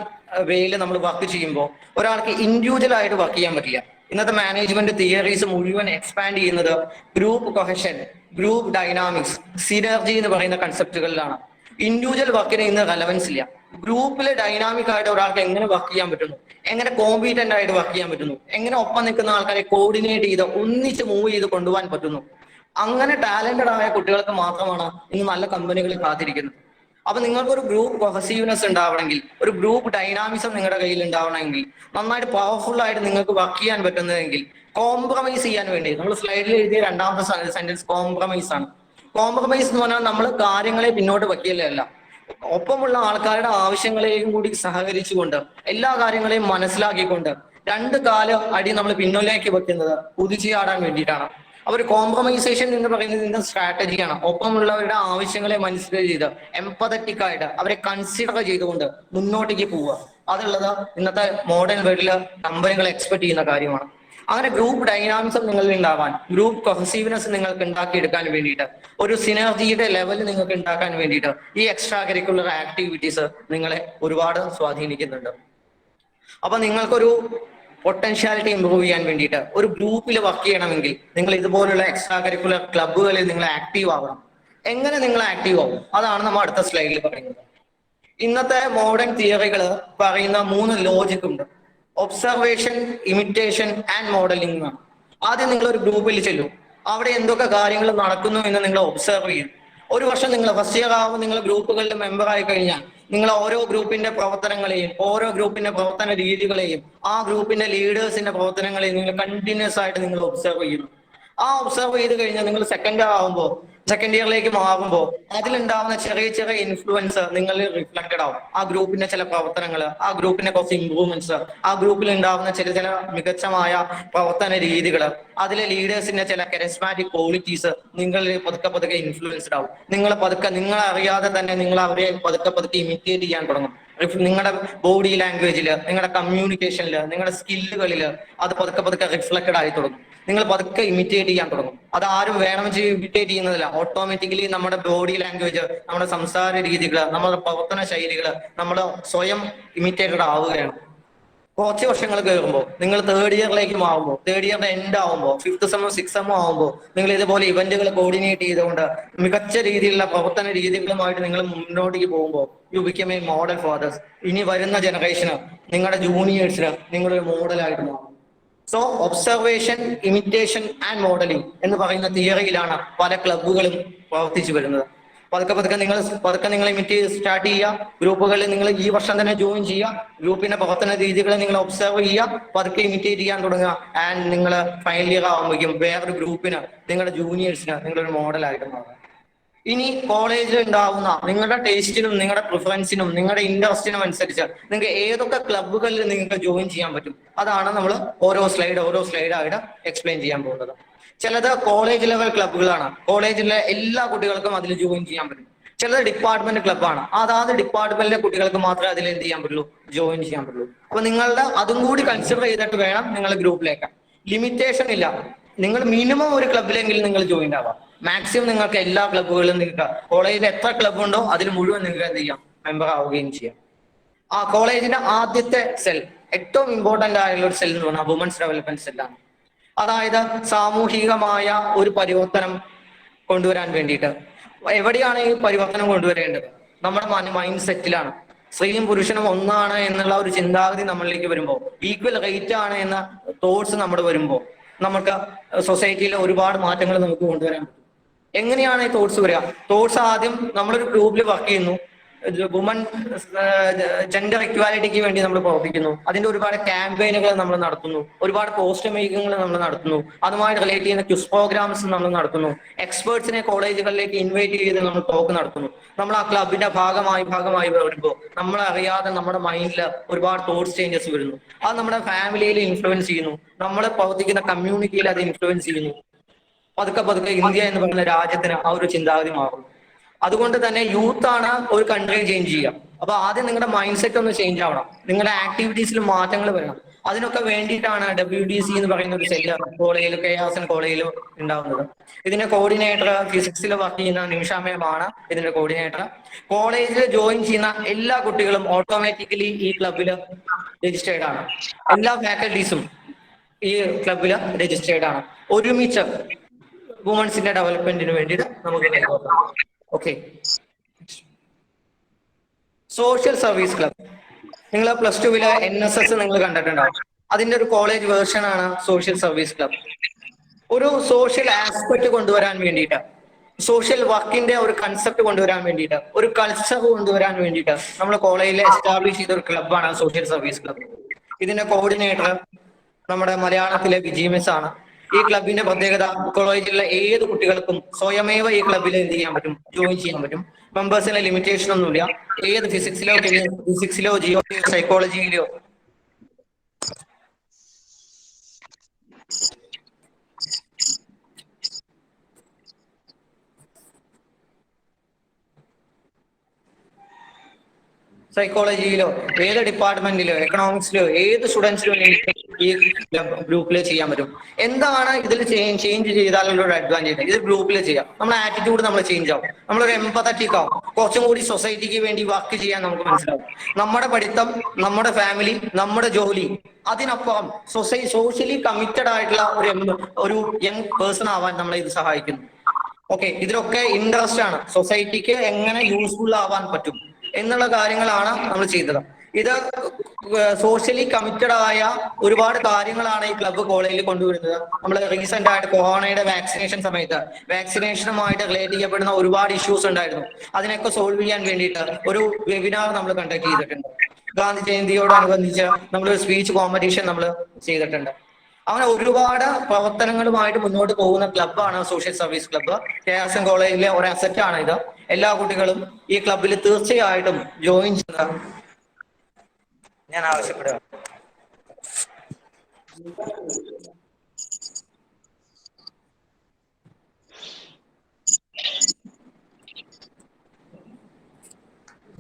വേയിൽ നമ്മൾ വർക്ക് ചെയ്യുമ്പോൾ ഒരാൾക്ക് ഇൻഡിവിജ്വൽ ആയിട്ട് വർക്ക് ചെയ്യാൻ പറ്റില്ല. ഇന്നത്തെ മാനേജ്മെന്റ് തിയറീസ് മുഴുവൻ എക്സ്പാൻഡ് ചെയ്യുന്നത് group cohesion, group dynamics, synergy എന്ന് പറയുന്ന കൺസെപ്റ്റുകളിലാണ്. ഇൻഡിവിജ്വൽ വർക്കിന് ഇന്ന് റെലവൻസ് ഇല്ല. ഗ്രൂപ്പിൽ ഡൈനാമിക് ആയിട്ട് ഒരാൾക്ക് എങ്ങനെ വർക്ക് ചെയ്യാൻ പറ്റുന്നു, എങ്ങനെ കോമ്പീറ്റന്റ് ആയിട്ട് വർക്ക് ചെയ്യാൻ പറ്റുന്നു, എങ്ങനെ ഒപ്പം നിൽക്കുന്ന ആൾക്കാരെ കോർഡിനേറ്റ് ചെയ്ത് ഒന്നിച്ച് മൂവ് ചെയ്ത് കൊണ്ടുപോകാൻ പറ്റുന്നു, അങ്ങനെ ടാലന്റഡ് ആയ കുട്ടികൾക്ക് മാത്രമാണ് ഇന്ന് നല്ല കമ്പനികളിൽ കാത്തിരിക്കുന്നത്. അപ്പൊ നിങ്ങൾക്കൊരു ഗ്രൂപ്പ് കൊഹസീവ്നെസ് ഉണ്ടാവണമെങ്കിൽ, ഒരു ഗ്രൂപ്പ് ഡൈനാമിസം നിങ്ങളുടെ കയ്യിൽ ഉണ്ടാവണമെങ്കിൽ, നന്നായിട്ട് പവർഫുൾ ആയിട്ട് നിങ്ങൾക്ക് വർക്ക് ചെയ്യാൻ പറ്റുന്നതെങ്കിൽ കോംപ്രമൈസ് ചെയ്യാൻ വേണ്ടി നമ്മൾ സ്ലൈഡിൽ എഴുതിയ രണ്ടാമത്തെ സെന്റൻസ് കോംപ്രമൈസ് ആണ്. കോംപ്രമൈസ് എന്ന് പറഞ്ഞാൽ നമ്മൾ കാര്യങ്ങളെ പിന്നോട്ട് വയ്ക്കുകയല്ലേ അല്ല, ഒപ്പമുള്ള ആൾക്കാരുടെ ആവശ്യങ്ങളെയും കൂടി സഹകരിച്ചുകൊണ്ട് എല്ലാ കാര്യങ്ങളെയും മനസ്സിലാക്കിക്കൊണ്ട് 2 കാല് അടി നമ്മൾ പിന്നിലേക്ക് വെക്കുന്നത് കുതിച്ചുചാടാൻ വേണ്ടിയിട്ടാണ്. അവർ കോംപ്രമൈസേഷൻ എന്ന് പറയുന്നത് സ്ട്രാറ്റജിയാണ്. ഒപ്പമുള്ളവരുടെ ആവശ്യങ്ങളെ മനസ്സിലാക്കി ചെയ്ത് എംപതറ്റിക് ആയിട്ട് അവരെ കൺസിഡർ ചെയ്തുകൊണ്ട് മുന്നോട്ടേക്ക് പോവുക, അതുള്ളത് ഇന്നത്തെ മോഡേൺ വേൾഡില് കമ്പനികൾ എക്സ്പെക്ട് ചെയ്യുന്ന കാര്യമാണ്. അങ്ങനെ ഗ്രൂപ്പ് ഡൈനാമിസം നിങ്ങളിൽ ഉണ്ടാവാൻ, ഗ്രൂപ്പ് കൊഹസീവ്നെസ് നിങ്ങൾക്ക് ഉണ്ടാക്കിയെടുക്കാൻ വേണ്ടിയിട്ട്, ഒരു സിനർജിയുടെ ലെവൽ നിങ്ങൾക്ക് ഉണ്ടാക്കാൻ വേണ്ടിയിട്ട് ഈ എക്സ്ട്രാ കരിക്കുലർ ആക്ടിവിറ്റീസ് നിങ്ങളെ ഒരുപാട് സ്വാധീനിക്കുന്നുണ്ട്. അപ്പൊ നിങ്ങൾക്കൊരു പൊട്ടൻഷ്യാലിറ്റി ഇമ്പ്രൂവ് ചെയ്യാൻ വേണ്ടിയിട്ട് ഒരു ഗ്രൂപ്പിൽ വർക്ക് ചെയ്യണമെങ്കിൽ നിങ്ങൾ ഇതുപോലുള്ള എക്സ്ട്രാ കരിക്കുലർ ക്ലബ്ബുകളിൽ നിങ്ങൾ ആക്റ്റീവ് ആവണം. എങ്ങനെ നിങ്ങൾ ആക്റ്റീവ് ആവും? അതാണ് നമ്മൾ അടുത്ത സ്ലൈഡിൽ പറയുന്നത്. ഇന്നത്തെ മോഡേൺ തിയറികൾ പറയുന്ന 3 ലോജിക് ഉണ്ട്. ഒബ്സർവേഷൻ, ഇമിറ്റേഷൻ ആൻഡ് മോഡലിംഗ് ആണ്. ആദ്യം നിങ്ങൾ ഒരു ഗ്രൂപ്പിൽ ചെല്ലും, അവിടെ എന്തൊക്കെ കാര്യങ്ങൾ നടക്കുന്നു എന്ന് നിങ്ങൾ ഒബ്സർവ് ചെയ്യും. ഒരു വർഷം നിങ്ങൾ ഫസ്റ്റ് ഇയർ ആവുമ്പോൾ നിങ്ങൾ ഗ്രൂപ്പുകളുടെ മെമ്പർ ആയി കഴിഞ്ഞാൽ നിങ്ങൾ ഓരോ ഗ്രൂപ്പിന്റെ പ്രവർത്തനങ്ങളെയും, ഓരോ ഗ്രൂപ്പിന്റെ പ്രവർത്തന രീതികളെയും, ആ ഗ്രൂപ്പിന്റെ ലീഡേഴ്സിന്റെ പ്രവർത്തനങ്ങളെയും നിങ്ങൾ കണ്ടിന്യൂസ് ആയിട്ട് നിങ്ങൾ ഒബ്സർവ് ചെയ്യുന്നു. ആ ഒബ്സർവ് ചെയ്ത് കഴിഞ്ഞാൽ നിങ്ങൾ സെക്കൻഡ് ഇയറിലേക്ക് മാറുമ്പോൾ അതിലുണ്ടാവുന്ന ചെറിയ ചെറിയ ഇൻഫ്ലുവൻസ് നിങ്ങളിൽ റിഫ്ലക്റ്റഡ് ആവും. ആ ഗ്രൂപ്പിന്റെ ചില പ്രവർത്തനങ്ങൾ, ആ ഗ്രൂപ്പിന്റെ കുറച്ച് ഇംപ്രൂവ്മെന്റ്സ്, ആ ഗ്രൂപ്പിൽ ഉണ്ടാവുന്ന ചില മികച്ചമായ പ്രവർത്തന രീതികൾ, അതിലെ ലീഡേഴ്സിന്റെ ചില കരിസ്മാറ്റിക് ക്വാളിറ്റീസ് നിങ്ങളിൽ പതുക്കെ ഇൻഫ്ലുവൻസ്ഡ് ആവും. നിങ്ങൾ അറിയാതെ തന്നെ നിങ്ങൾ അവരെ പതുക്കെ ഇമിറ്റേറ്റ് ചെയ്യാൻ തുടങ്ങും. നിങ്ങളുടെ ബോഡി ലാംഗ്വേജില്, നിങ്ങളുടെ കമ്മ്യൂണിക്കേഷനില്, നിങ്ങളുടെ സ്കില്ലുകളില് അത് പതുക്കെ റിഫ്ലക്റ്റഡ് ആയി തുടങ്ങും. നിങ്ങൾ പതുക്കെ ഇമിറ്റേറ്റ് ചെയ്യാൻ തുടങ്ങും. അത് ആരും വേണമെന്ന് ഇമിറ്റേറ്റ് ചെയ്യുന്നതില്ല. ഓട്ടോമാറ്റിക്കലി നമ്മുടെ ബോഡി ലാംഗ്വേജ്, നമ്മുടെ സംസാര രീതികൾ, നമ്മുടെ പ്രവർത്തന ശൈലികൾ നമ്മൾ സ്വയം ഇമിറ്റേറ്റഡ് ആവുകയാണ്. കുറച്ച് വർഷങ്ങൾ കയറുമ്പോൾ നിങ്ങൾ തേർഡ് ഇയറിലേക്ക് മാറുമ്പോൾ, തേർഡ് ഇയറിന്റെ എൻഡ് ആവുമ്പോൾ, 5th സെമ്മോ 6th സെമ്മോ ആവുമ്പോൾ നിങ്ങൾ ഇതുപോലെ ഇവന്റുകൾ കോർഡിനേറ്റ് ചെയ്തുകൊണ്ട് മികച്ച രീതിയിലുള്ള പ്രവർത്തന രീതികളുമായിട്ട് നിങ്ങൾ മുന്നോട്ടേക്ക് പോകുമ്പോൾ you become A model for others. ഇനി വരുന്ന ജനറേഷന്, നിങ്ങളുടെ ജൂനിയേഴ്സിന് നിങ്ങളൊരു മോഡലായിട്ട് മാറും. So observation, imitation and modelling എന്ന് പറയുന്ന തിയറിയിലാണ് പല ക്ലബ്ബുകളും പ്രവർത്തിച്ചു വരുന്നത്. പതുക്കെ നിങ്ങൾ ഇമിറ്റ് സ്റ്റാർട്ട് ചെയ്യുക. ഗ്രൂപ്പുകളിൽ നിങ്ങൾ ഈ വർഷം തന്നെ ജോയിൻ ചെയ്യുക. ഗ്രൂപ്പിന്റെ പ്രവർത്തന രീതികളെ നിങ്ങൾ ഒബ്സർവ് ചെയ്യുക, പതുക്കെ ഇമിറ്റേറ്റ് ചെയ്യാൻ തുടങ്ങുക. ആൻഡ് നിങ്ങൾ ഫൈനൽ ഇയർ ആകുമ്പോഴേക്കും വേറൊരു ഗ്രൂപ്പിന്, നിങ്ങളുടെ ജൂനിയേഴ്സിന് നിങ്ങളൊരു മോഡലായിട്ട് മാറുക. ഇനി കോളേജിൽ ഉണ്ടാവുന്ന നിങ്ങളുടെ ടേസ്റ്റിനും നിങ്ങളുടെ പ്രിഫറൻസിനും നിങ്ങളുടെ ഇൻട്രസ്റ്റിനും അനുസരിച്ച് നിങ്ങൾക്ക് ഏതൊക്കെ ക്ലബ്ബുകളിൽ നിങ്ങൾക്ക് ജോയിൻ ചെയ്യാൻ പറ്റും, അതാണ് നമ്മൾ ഓരോ സ്ലൈഡായിട്ട് എക്സ്പ്ലെയിൻ ചെയ്യാൻ പോകുന്നത്. ചിലത് കോളേജ് ലെവൽ ക്ലബ്ബുകളാണ്, കോളേജിലെ എല്ലാ കുട്ടികൾക്കും അതിൽ ജോയിൻ ചെയ്യാൻ പറ്റും. ചിലത് ഡിപ്പാർട്ട്മെന്റ് ക്ലബ്ബാണ്, അതാത് ഡിപ്പാർട്ട്മെന്റിലെ കുട്ടികൾക്ക് മാത്രമേ അതിൽ എന്ത് ചെയ്യാൻ പറ്റുള്ളൂ, ജോയിൻ ചെയ്യാൻ പറ്റുള്ളൂ. അപ്പൊ നിങ്ങളുടെ അതും കൂടി കൺസിഡർ ചെയ്തിട്ട് വേണം നിങ്ങൾ ഗ്രൂപ്പിലേക്ക്. ലിമിറ്റേഷൻ ഇല്ല, നിങ്ങൾ മിനിമം ഒരു ക്ലബിലെങ്കിലും നിങ്ങൾ ജോയിൻ ആവാം. മാക്സിമം നിങ്ങൾക്ക് എല്ലാ ക്ലബ്ബുകളിലും നിങ്ങൾക്ക് കോളേജിൽ എത്ര ക്ലബ്ബ് ഉണ്ടോ അതിൽ മുഴുവൻ നിങ്ങൾക്ക് എന്ത് ചെയ്യാം, മെമ്പർ ആവുകയും ചെയ്യാം. ആ കോളേജിന്റെ ആദ്യത്തെ സെൽ, ഏറ്റവും ഇമ്പോർട്ടന്റ് ആയുള്ള ഒരു സെൽ എന്ന് പറഞ്ഞാൽ വുമൻസ് ഡെവലപ്മെന്റ് സെല്ലാണ്. അതായത് സാമൂഹികമായ ഒരു പരിവർത്തനം കൊണ്ടുവരാൻ വേണ്ടിയിട്ട് എവിടെയാണ് ഈ പരിവർത്തനം കൊണ്ടുവരേണ്ടത്? നമ്മുടെ മൈൻഡ് സെറ്റിലാണ്. സ്ത്രീയും പുരുഷനും ഒന്നാണ് എന്നുള്ള ഒരു ചിന്താഗതി നമ്മളിലേക്ക് വരുമ്പോൾ, ഈക്വൽ റേറ്റ് ആണ് എന്ന തോട്ട്സ് നമ്മുടെ വരുമ്പോൾ, നമുക്ക് സൊസൈറ്റിയിൽ ഒരുപാട് മാറ്റങ്ങൾ നമുക്ക് കൊണ്ടുവരാൻ പറ്റും. എങ്ങനെയാണ് ഈ തോട്ട്സ് വരിക? തോട്ട്സ് ആദ്യം നമ്മളൊരു ഗ്രൂപ്പിൽ വർക്ക് ചെയ്യുന്നു, വുമൺ ജെൻഡർ ഇക്വാലിറ്റിക്ക് വേണ്ടി നമ്മൾ പ്രവർത്തിക്കുന്നു. അതിന്റെ ഒരുപാട് ക്യാമ്പയിനുകൾ നമ്മൾ നടത്തുന്നു, ഒരുപാട് പോസ്റ്റർ മേക്കിങ്ങുകൾ നമ്മൾ നടത്തുന്നു, അതുമായി റിലേറ്റ് ചെയ്യുന്ന ക്വിസ് പ്രോഗ്രാംസ് നമ്മൾ നടത്തുന്നു, എക്സ്പേർട്സിനെ കോളേജുകളിലേക്ക് ഇൻവൈറ്റ് ചെയ്ത് നമ്മൾ ടോക്ക് നടത്തുന്നു. നമ്മൾ ആ ക്ലബിന്റെ ഭാഗമായി വരുമ്പോൾ നമ്മളറിയാതെ നമ്മുടെ മൈൻഡിൽ ഒരുപാട് തോട്ട്സ് ചേഞ്ചസ് വരുന്നു. അത് നമ്മുടെ ഫാമിലിയിൽ ഇൻഫ്ലുവൻസ് ചെയ്യുന്നു, നമ്മൾ പ്രവർത്തിക്കുന്ന കമ്മ്യൂണിറ്റിയിൽ അത് ഇൻഫ്ലുവൻസ് ചെയ്യുന്നു. പതുക്കെ ഇന്ത്യ എന്ന് പറയുന്ന രാജ്യത്തിന് ആ ഒരു ചിന്താഗതി മാറുന്നു. അതുകൊണ്ട് തന്നെ യൂത്ത് ആണ് ഒരു കൺട്രി ചേഞ്ച് ചെയ്യുക. അപ്പൊ ആദ്യം നിങ്ങളുടെ മൈൻഡ് സെറ്റ് ഒന്ന് ചേഞ്ച് ആവണം, നിങ്ങളുടെ ആക്ടിവിറ്റീസിൽ മാറ്റങ്ങൾ വരണം. അതിനൊക്കെ വേണ്ടിയിട്ടാണ് WDC എന്ന് പറയുന്ന ഒരു സെല്ല് കോളേജിൽ, KRSN കോളേജിൽ ഉണ്ടാവുന്നത്. ഇതിന്റെ കോർഡിനേറ്റർ ഫിസിക്സിൽ വർക്ക് ചെയ്യുന്ന നിമിഷാമയമാണ് ഇതിന്റെ കോർഡിനേറ്റർ. കോളേജിൽ ജോയിൻ ചെയ്യുന്ന എല്ലാ കുട്ടികളും ഓട്ടോമാറ്റിക്കലി ഈ ക്ലബിൽ രജിസ്റ്റേർഡ് ആണ്. എല്ലാ ഫാക്കൽറ്റീസും ഈ ക്ലബിൽ രജിസ്റ്റേർഡ് ആണ്. ഒരുമിച്ച് വുമൻസിന്റെ ഡെവലപ്മെന്റിന് വേണ്ടിയിട്ട് നമുക്ക് ഓക്കെ. സോഷ്യൽ സർവീസ് ക്ലബ്, നിങ്ങൾ +2 NSS നിങ്ങൾ കണ്ടിട്ടുണ്ടാവും. അതിന്റെ ഒരു കോളേജ് വേർഷൻ ആണ് സോഷ്യൽ സർവീസ് ക്ലബ്. ഒരു സോഷ്യൽ ആസ്പെക്ട് കൊണ്ടുവരാൻ വേണ്ടിയിട്ട്, സോഷ്യൽ വർക്കിന്റെ ഒരു കൺസെപ്റ്റ് കൊണ്ടുവരാൻ വേണ്ടിയിട്ട്, ഒരു കൾച്ചർ കൊണ്ടുവരാൻ വേണ്ടിയിട്ട് നമ്മൾ കോളേജിൽ എസ്റ്റാബ്ലിഷ് ചെയ്ത ഒരു ക്ലബ്ബാണ് സോഷ്യൽ സർവീസ് ക്ലബ്. ഇതിന്റെ കോർഡിനേറ്റർ നമ്മുടെ മലയാളത്തിലെ വിജിമിസ് ആണ്. ഈ ക്ലബിന്റെ പ്രത്യേകത, കോളേജിലെ ഏത് കുട്ടികൾക്കും സ്വയമേവ ഈ ക്ലബിൽ എന്ത് ചെയ്യാൻ പറ്റും, ജോയിൻ ചെയ്യാൻ പറ്റും. മെമ്പേഴ്സിന് ലിമിറ്റേഷൻ ഒന്നുമില്ല. ഏത് ഫിസിക്സിലോ ജിയോയോ സൈക്കോളജിയിലോ ഏത് ഡിപ്പാർട്ട്മെന്റിലോ എക്കണോമിക്സിലോ ഏത് സ്റ്റുഡൻസിലും ഈ ഗ്രൂപ്പിൽ ചെയ്യാൻ പറ്റും. എന്താണ് ഇതിൽ ചേഞ്ച് ചെയ്താലുള്ള ഒരു അഡ്വാൻറ്റേജ്? ഇത് ഗ്രൂപ്പിൽ ചെയ്യാം. നമ്മുടെ ആറ്റിറ്റ്യൂഡ് നമ്മൾ ചേഞ്ച് ആവും, നമ്മളൊരു എംപതറ്റിക് ആവും, കുറച്ചും കൂടി സൊസൈറ്റിക്ക് വേണ്ടി വർക്ക് ചെയ്യാൻ നമുക്ക് മനസ്സിലാവും. നമ്മുടെ പഠിത്തം, നമ്മുടെ ഫാമിലി, നമ്മുടെ ജോലി, അതിനപ്പുറം സോഷ്യലി കമ്മിറ്റഡ് ആയിട്ടുള്ള ഒരു യങ് പേഴ്സൺ ആവാൻ നമ്മളെ ഇത് സഹായിക്കുന്നു. ഓക്കെ, ഇതിലൊക്കെ ഇൻട്രസ്റ്റ് ആണ്, സൊസൈറ്റിക്ക് എങ്ങനെ യൂസ്ഫുൾ ആവാൻ പറ്റും എന്നുള്ള കാര്യങ്ങളാണ് നമ്മൾ ചെയ്തത്. ഇത് സോഷ്യലി കമ്മിറ്റഡ് ആയ ഒരുപാട് കാര്യങ്ങളാണ് ഈ ക്ലബ്ബ് കോളേജിൽ കൊണ്ടുവരുന്നത്. നമ്മൾ റീസെന്റ് ആയിട്ട് കൊറോണയുടെ വാക്സിനേഷൻ സമയത്ത് വാക്സിനേഷനുമായിട്ട് റിലേറ്റ് ചെയ്യപ്പെടുന്ന ഒരുപാട് ഇഷ്യൂസ് ഉണ്ടായിരുന്നു. അതിനൊക്കെ സോൾവ് ചെയ്യാൻ വേണ്ടിയിട്ട് ഒരു വെബിനാർ നമ്മൾ കണ്ടക്ട് ചെയ്തിട്ടുണ്ട്. ഗാന്ധി ജയന്തിയോടനുബന്ധിച്ച് നമ്മളൊരു സ്പീച്ച് കോമ്പറ്റീഷൻ നമ്മൾ ചെയ്തിട്ടുണ്ട്. അങ്ങനെ ഒരുപാട് പ്രവർത്തനങ്ങളുമായിട്ട് മുന്നോട്ട് പോകുന്ന ക്ലബ്ബാണ് സോഷ്യൽ സർവീസ് ക്ലബ്ബ്. KRSN കോളേജിലെ ഒരു അസറ്റാണ് ഇത്. എല്ലാ കുട്ടികളും ഈ ക്ലബ്ബിൽ തീർച്ചയായിട്ടും ജോയിൻ ചെയ്യാൻ ഞാൻ ആവശ്യപ്പെടുക.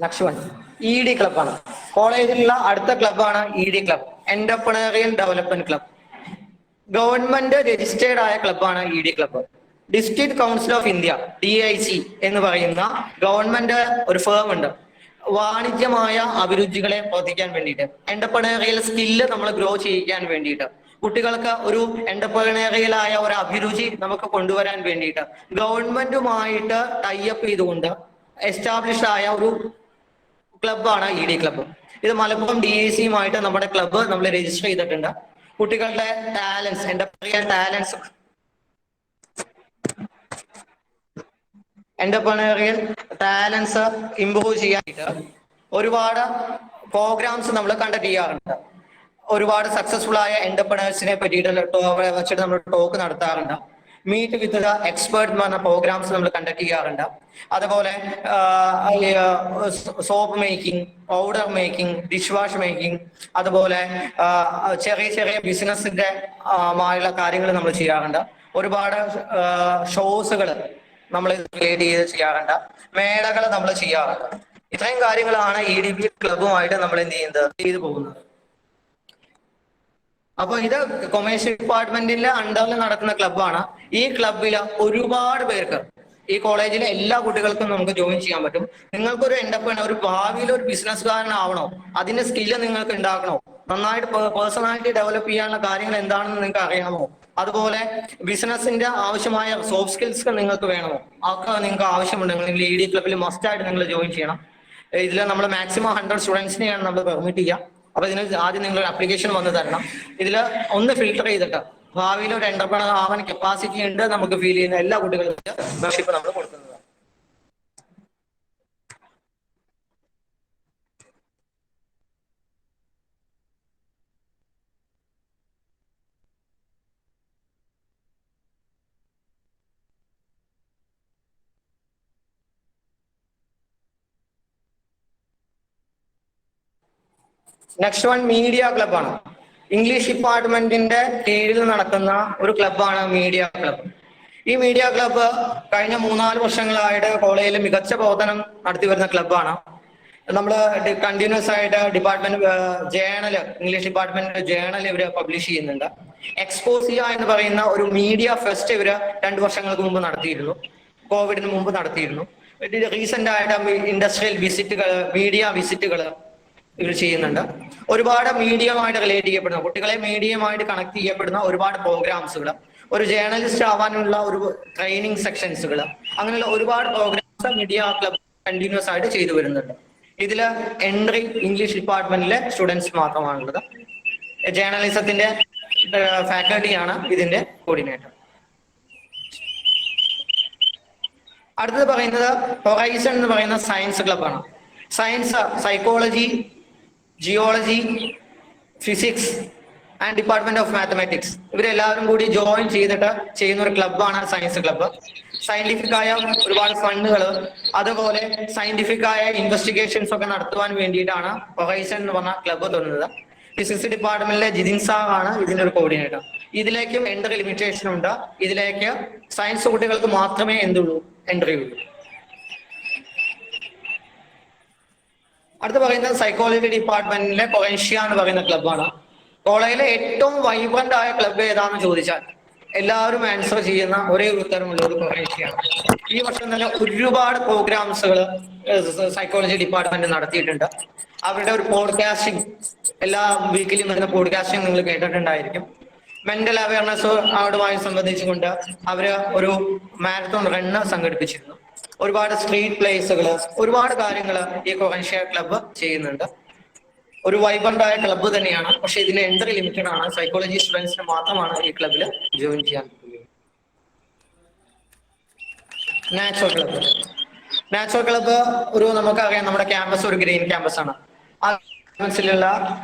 ലക്ഷ്മൺ ED ക്ലബ്ബാണ്. കോളേജിലുള്ള അടുത്ത ക്ലബ്ബാണ് ED club, entrepreneurial development club. Government registered ആയ ക്ലബ്ബാണ് ED ക്ലബ്ബ്. District council of India DIC എന്ന് പറയുന്ന ഗവൺമെന്റ് ഒരു ഫേം ഉണ്ട്. വാണിജ്യമായ അഭിരുചികളെ പ്രവർത്തിക്കാൻ വേണ്ടിയിട്ട്, എന്റർപ്രണറിയൽ സ്കില്ല് നമ്മൾ ഗ്രോ ചെയ്യിക്കാൻ വേണ്ടിയിട്ട്, കുട്ടികൾക്ക് ഒരു എന്റർപ്രണറിയലായ ഒരു അഭിരുചി നമുക്ക് കൊണ്ടുവരാൻ വേണ്ടിയിട്ട് ഗവൺമെന്റുമായിട്ട് ടൈഅപ്പ് ചെയ്തുകൊണ്ട് എസ്റ്റാബ്ലിഷ് ആയ ഒരു ക്ലബ്ബാണ് ED ക്ലബ്ബ്. ഇത് മലപ്പുറം DICയുമായിട്ട് നമ്മുടെ ക്ലബ്ബ് നമ്മൾ രജിസ്റ്റർ ചെയ്തിട്ടുണ്ട്. കുട്ടികളുടെ talents, entrepreneurial talents entrepreneurial talents improve ചെയ്യാനായിട്ട് ഒരുപാട് പ്രോഗ്രാംസ് നമ്മൾ കണ്ടക്ട് ചെയ്യാറുണ്ട്. ഒരുപാട് സക്സസ്ഫുൾ ആയ എന്റർപ്രണേഴ്സിനെ പറ്റിയിട്ട് വെച്ചിട്ട് നമ്മൾ ടോക്ക് നടത്താറുണ്ട്. മീറ്റ് വിത്ത് ദ എക്സ്പേർട്ട് എന്ന് പറഞ്ഞ പ്രോഗ്രാംസ് നമ്മൾ കണ്ടക്ട് ചെയ്യാറുണ്ട്. അതുപോലെ soap making, powder making, dish wash making, അതുപോലെ ചെറിയ ചെറിയ ബിസിനസിന്റെ മായുള്ള കാര്യങ്ങൾ നമ്മൾ ചെയ്യാറുണ്ട്. ഒരുപാട് ഷോസുകൾ നമ്മൾ ക്രിയേറ്റ് ചെയ്ത് ചെയ്യാറുണ്ട്. മേളകൾ നമ്മൾ ചെയ്യാറുണ്ട്. ഇത്രയും കാര്യങ്ങളാണ് EDP ക്ലബുമായിട്ട് നമ്മൾ എന്ത് ചെയ്യുന്നത് ചെയ്തു പോകുന്നത്. അപ്പൊ ഇത് കൊമേഴ്സ്യൽ ഡിപ്പാർട്ട്മെന്റിന്റെ അണ്ടറിൽ നടക്കുന്ന ക്ലബ്ബാണ്. ഈ ക്ലബിൽ ഒരുപാട് പേർക്ക്, ഈ കോളേജിലെ എല്ലാ കുട്ടികൾക്കും നമുക്ക് ജോയിൻ ചെയ്യാൻ പറ്റും. നിങ്ങൾക്കൊരു ഒരു ഭാവിയിൽ ഒരു ബിസിനസ്സുകാരനാവണോ, അതിന്റെ സ്കില്ല് നിങ്ങൾക്ക് ഉണ്ടാക്കണോ, നന്നായിട്ട് പേഴ്സണാലിറ്റി ഡെവലപ്പ് ചെയ്യാനുള്ള കാര്യങ്ങൾ എന്താണെന്ന് നിങ്ങൾക്ക് അറിയണമോ, അതുപോലെ ബിസിനസിന്റെ ആവശ്യമായ സോഫ്റ്റ് സ്കിൽസ് നിങ്ങൾക്ക് വേണമോ, അതൊക്കെ നിങ്ങൾക്ക് ആവശ്യമുണ്ടെങ്കിൽ ED ക്ലബിൽ മസ്റ്റ് ആയിട്ട് നിങ്ങൾ ജോയിൻ ചെയ്യണം. ഇതിൽ നമ്മൾ മാക്സിമം 100 സ്റ്റുഡൻസിനെയാണ് നമ്മൾ പെർമിറ്റ് ചെയ്യുക. അപ്പൊ ഇതിന് ആദ്യം നിങ്ങൾ അപ്ലിക്കേഷൻ വന്ന് തരണം. ഇതിൽ ഒന്ന് ഫിൽട്ടർ ചെയ്തിട്ട് ഭാവിയിൽ ഒരു എന്റർപ്രണർ ആവാൻ കപ്പാസിറ്റി ഉണ്ട് നമുക്ക് ഫീൽ ചെയ്യുന്ന എല്ലാ കുട്ടികൾക്കും മെമ്പർഷിപ്പ് നമ്മൾ കൊടുക്കുന്നതാണ്. നെക്സ്റ്റ് വൺ മീഡിയ ക്ലബ്ബാണ്. ഇംഗ്ലീഷ് ഡിപ്പാർട്ട്മെന്റിന്റെ കീഴിൽ നടക്കുന്ന ഒരു ക്ലബ്ബാണ് മീഡിയ ക്ലബ്ബ്. ഈ മീഡിയ ക്ലബ്ബ് കഴിഞ്ഞ 3-4 വർഷങ്ങളായിട്ട് കോളേജിൽ മികച്ച പ്രവർത്തനം നടത്തി വരുന്ന ക്ലബ്ബാണ്. നമ്മൾ കണ്ടിന്യൂസ് ആയിട്ട് department journal, English department journal ഇവര് പബ്ലിഷ് ചെയ്യുന്നുണ്ട്. എക്സ്പോസിയ എന്ന് പറയുന്ന ഒരു മീഡിയ ഫെസ്റ്റ് ഇവര് 2 വർഷങ്ങൾക്ക് മുമ്പ് നടത്തിയിരുന്നു. കോവിഡിന് മുമ്പ് നടത്തിയിരുന്നു. റീസെന്റ് ആയിട്ട് ഇൻഡസ്ട്രിയൽ വിസിറ്റുകൾ, മീഡിയ വിസിറ്റുകൾ ഇവർ ചെയ്യുന്നുണ്ട്. ഒരുപാട് മീഡിയയുമായിട്ട് റിലേറ്റ് ചെയ്യപ്പെടുന്ന, കുട്ടികളെ മീഡിയയുമായിട്ട് കണക്ട് ചെയ്യപ്പെടുന്ന ഒരുപാട് പ്രോഗ്രാംസുകൾ, ഒരു ജേർണലിസ്റ്റ് ആവാനുള്ള ഒരു ട്രെയിനിങ് സെക്ഷൻസുകൾ, അങ്ങനെയുള്ള ഒരുപാട് പ്രോഗ്രാംസ് മീഡിയ ക്ലബ് കണ്ടിന്യൂസ് ആയിട്ട് ചെയ്തു വരുന്നുണ്ട്. ഇതിൽ എൻട്രി ഇംഗ്ലീഷ് ഡിപ്പാർട്ട്മെന്റിലെ സ്റ്റുഡൻസ് മാത്രമാണുള്ളത്. ജേർണലിസത്തിന്റെ ഫാക്കൽറ്റിയാണ് ഇതിന്റെ കോർഡിനേറ്റർ. അടുത്തത് പറയുന്നത് ഹൊറൈസൺ എന്ന് പറയുന്ന സയൻസ് ക്ലബ്ബാണ്. Science, psychology, geology, physics and department of mathematics ഇവരെല്ലാവരും കൂടി ജോയിൻ ചെയ്തിട്ട് ചെയ്യുന്ന ഒരു ക്ലബ്ബാണ് സയൻസ് ക്ലബ്ബ്. സയന്റിഫിക് ആയ ഒരുപാട് ഫണ്ടുകൾ, അതുപോലെ സയന്റിഫിക് ആയ ഇൻവെസ്റ്റിഗേഷൻസ് ഒക്കെ നടത്തുവാൻ വേണ്ടിയിട്ടാണ് ഹൊറൈസൺ എന്ന് പറഞ്ഞ ക്ലബ്ബ് തുടങ്ങുന്നത്. ഫിസിക്സ് ഡിപ്പാർട്ട്മെന്റിലെ ജിതിൻ സാറാണ് ഇതിന്റെ ഒരു കോർഡിനേറ്റർ. ഇതിലേക്കും എൻട്രി ലിമിറ്റേഷൻ ഉണ്ട്. ഇതിലേക്ക് സയൻസ് കുട്ടികൾക്ക് മാത്രമേ എന്തുള്ളൂ എൻട്രി ഉള്ളൂ. അടുത്ത് പറയുന്നത് സൈക്കോളജി ഡിപ്പാർട്ട്മെന്റിലെ കൊറൻഷ്യ എന്ന് പറയുന്ന ക്ലബ്ബാണ്. കോളേജിലെ ഏറ്റവും വൈബ്രന്റ് ആയ ക്ലബ്ബ് ഏതാണെന്ന് ചോദിച്ചാൽ എല്ലാവരും ആൻസർ ചെയ്യുന്ന ഒരേ ഉത്തരമുള്ള ഒരു കൊറൻഷ്യയാണ്. ഈ വർഷം തന്നെ ഒരുപാട് പ്രോഗ്രാംസുകൾ സൈക്കോളജി ഡിപ്പാർട്ട്മെന്റ് നടത്തിയിട്ടുണ്ട്. അവരുടെ ഒരു പോഡ്കാസ്റ്റിംഗ്, എല്ലാ വീക്കിലും വരുന്ന പോഡ്കാസ്റ്റിംഗ് നിങ്ങൾ കേട്ടിട്ടുണ്ടായിരിക്കും. മെന്റൽ അവയർനെസ് അവരുമായി സംബന്ധിച്ചുകൊണ്ട് അവര് ഒരു മാരത്തോൺ റണ്ണ് സംഘടിപ്പിച്ചിരുന്നു. ഒരുപാട് സ്ട്രീറ്റ് പ്ലേസുകൾ, ഒരുപാട് കാര്യങ്ങൾ ഈ കൊറൻഷ്യ ക്ലബ്ബ് ചെയ്യുന്നുണ്ട്. ഒരു വൈബ്രന്റ് ആയ ക്ലബ്ബ് തന്നെയാണ്. പക്ഷെ ഇതിന് എൻട്രി ലിമിറ്റഡ് ആണ്. സൈക്കോളജി സ്റ്റുഡൻസിന് മാത്രമാണ് ഈ ക്ലബ്ബിൽ ജോയിൻ ചെയ്യാൻ പറ്റുന്നത്. Natural club. നാച്ചുറൽ ക്ലബ്ബ് ഒരു നമുക്കറിയാം, നമ്മുടെ ക്യാമ്പസ് ഒരു ഗ്രീൻ ക്യാമ്പസ് ആണ്. ആ ക്യാമ്പസിലുള്ള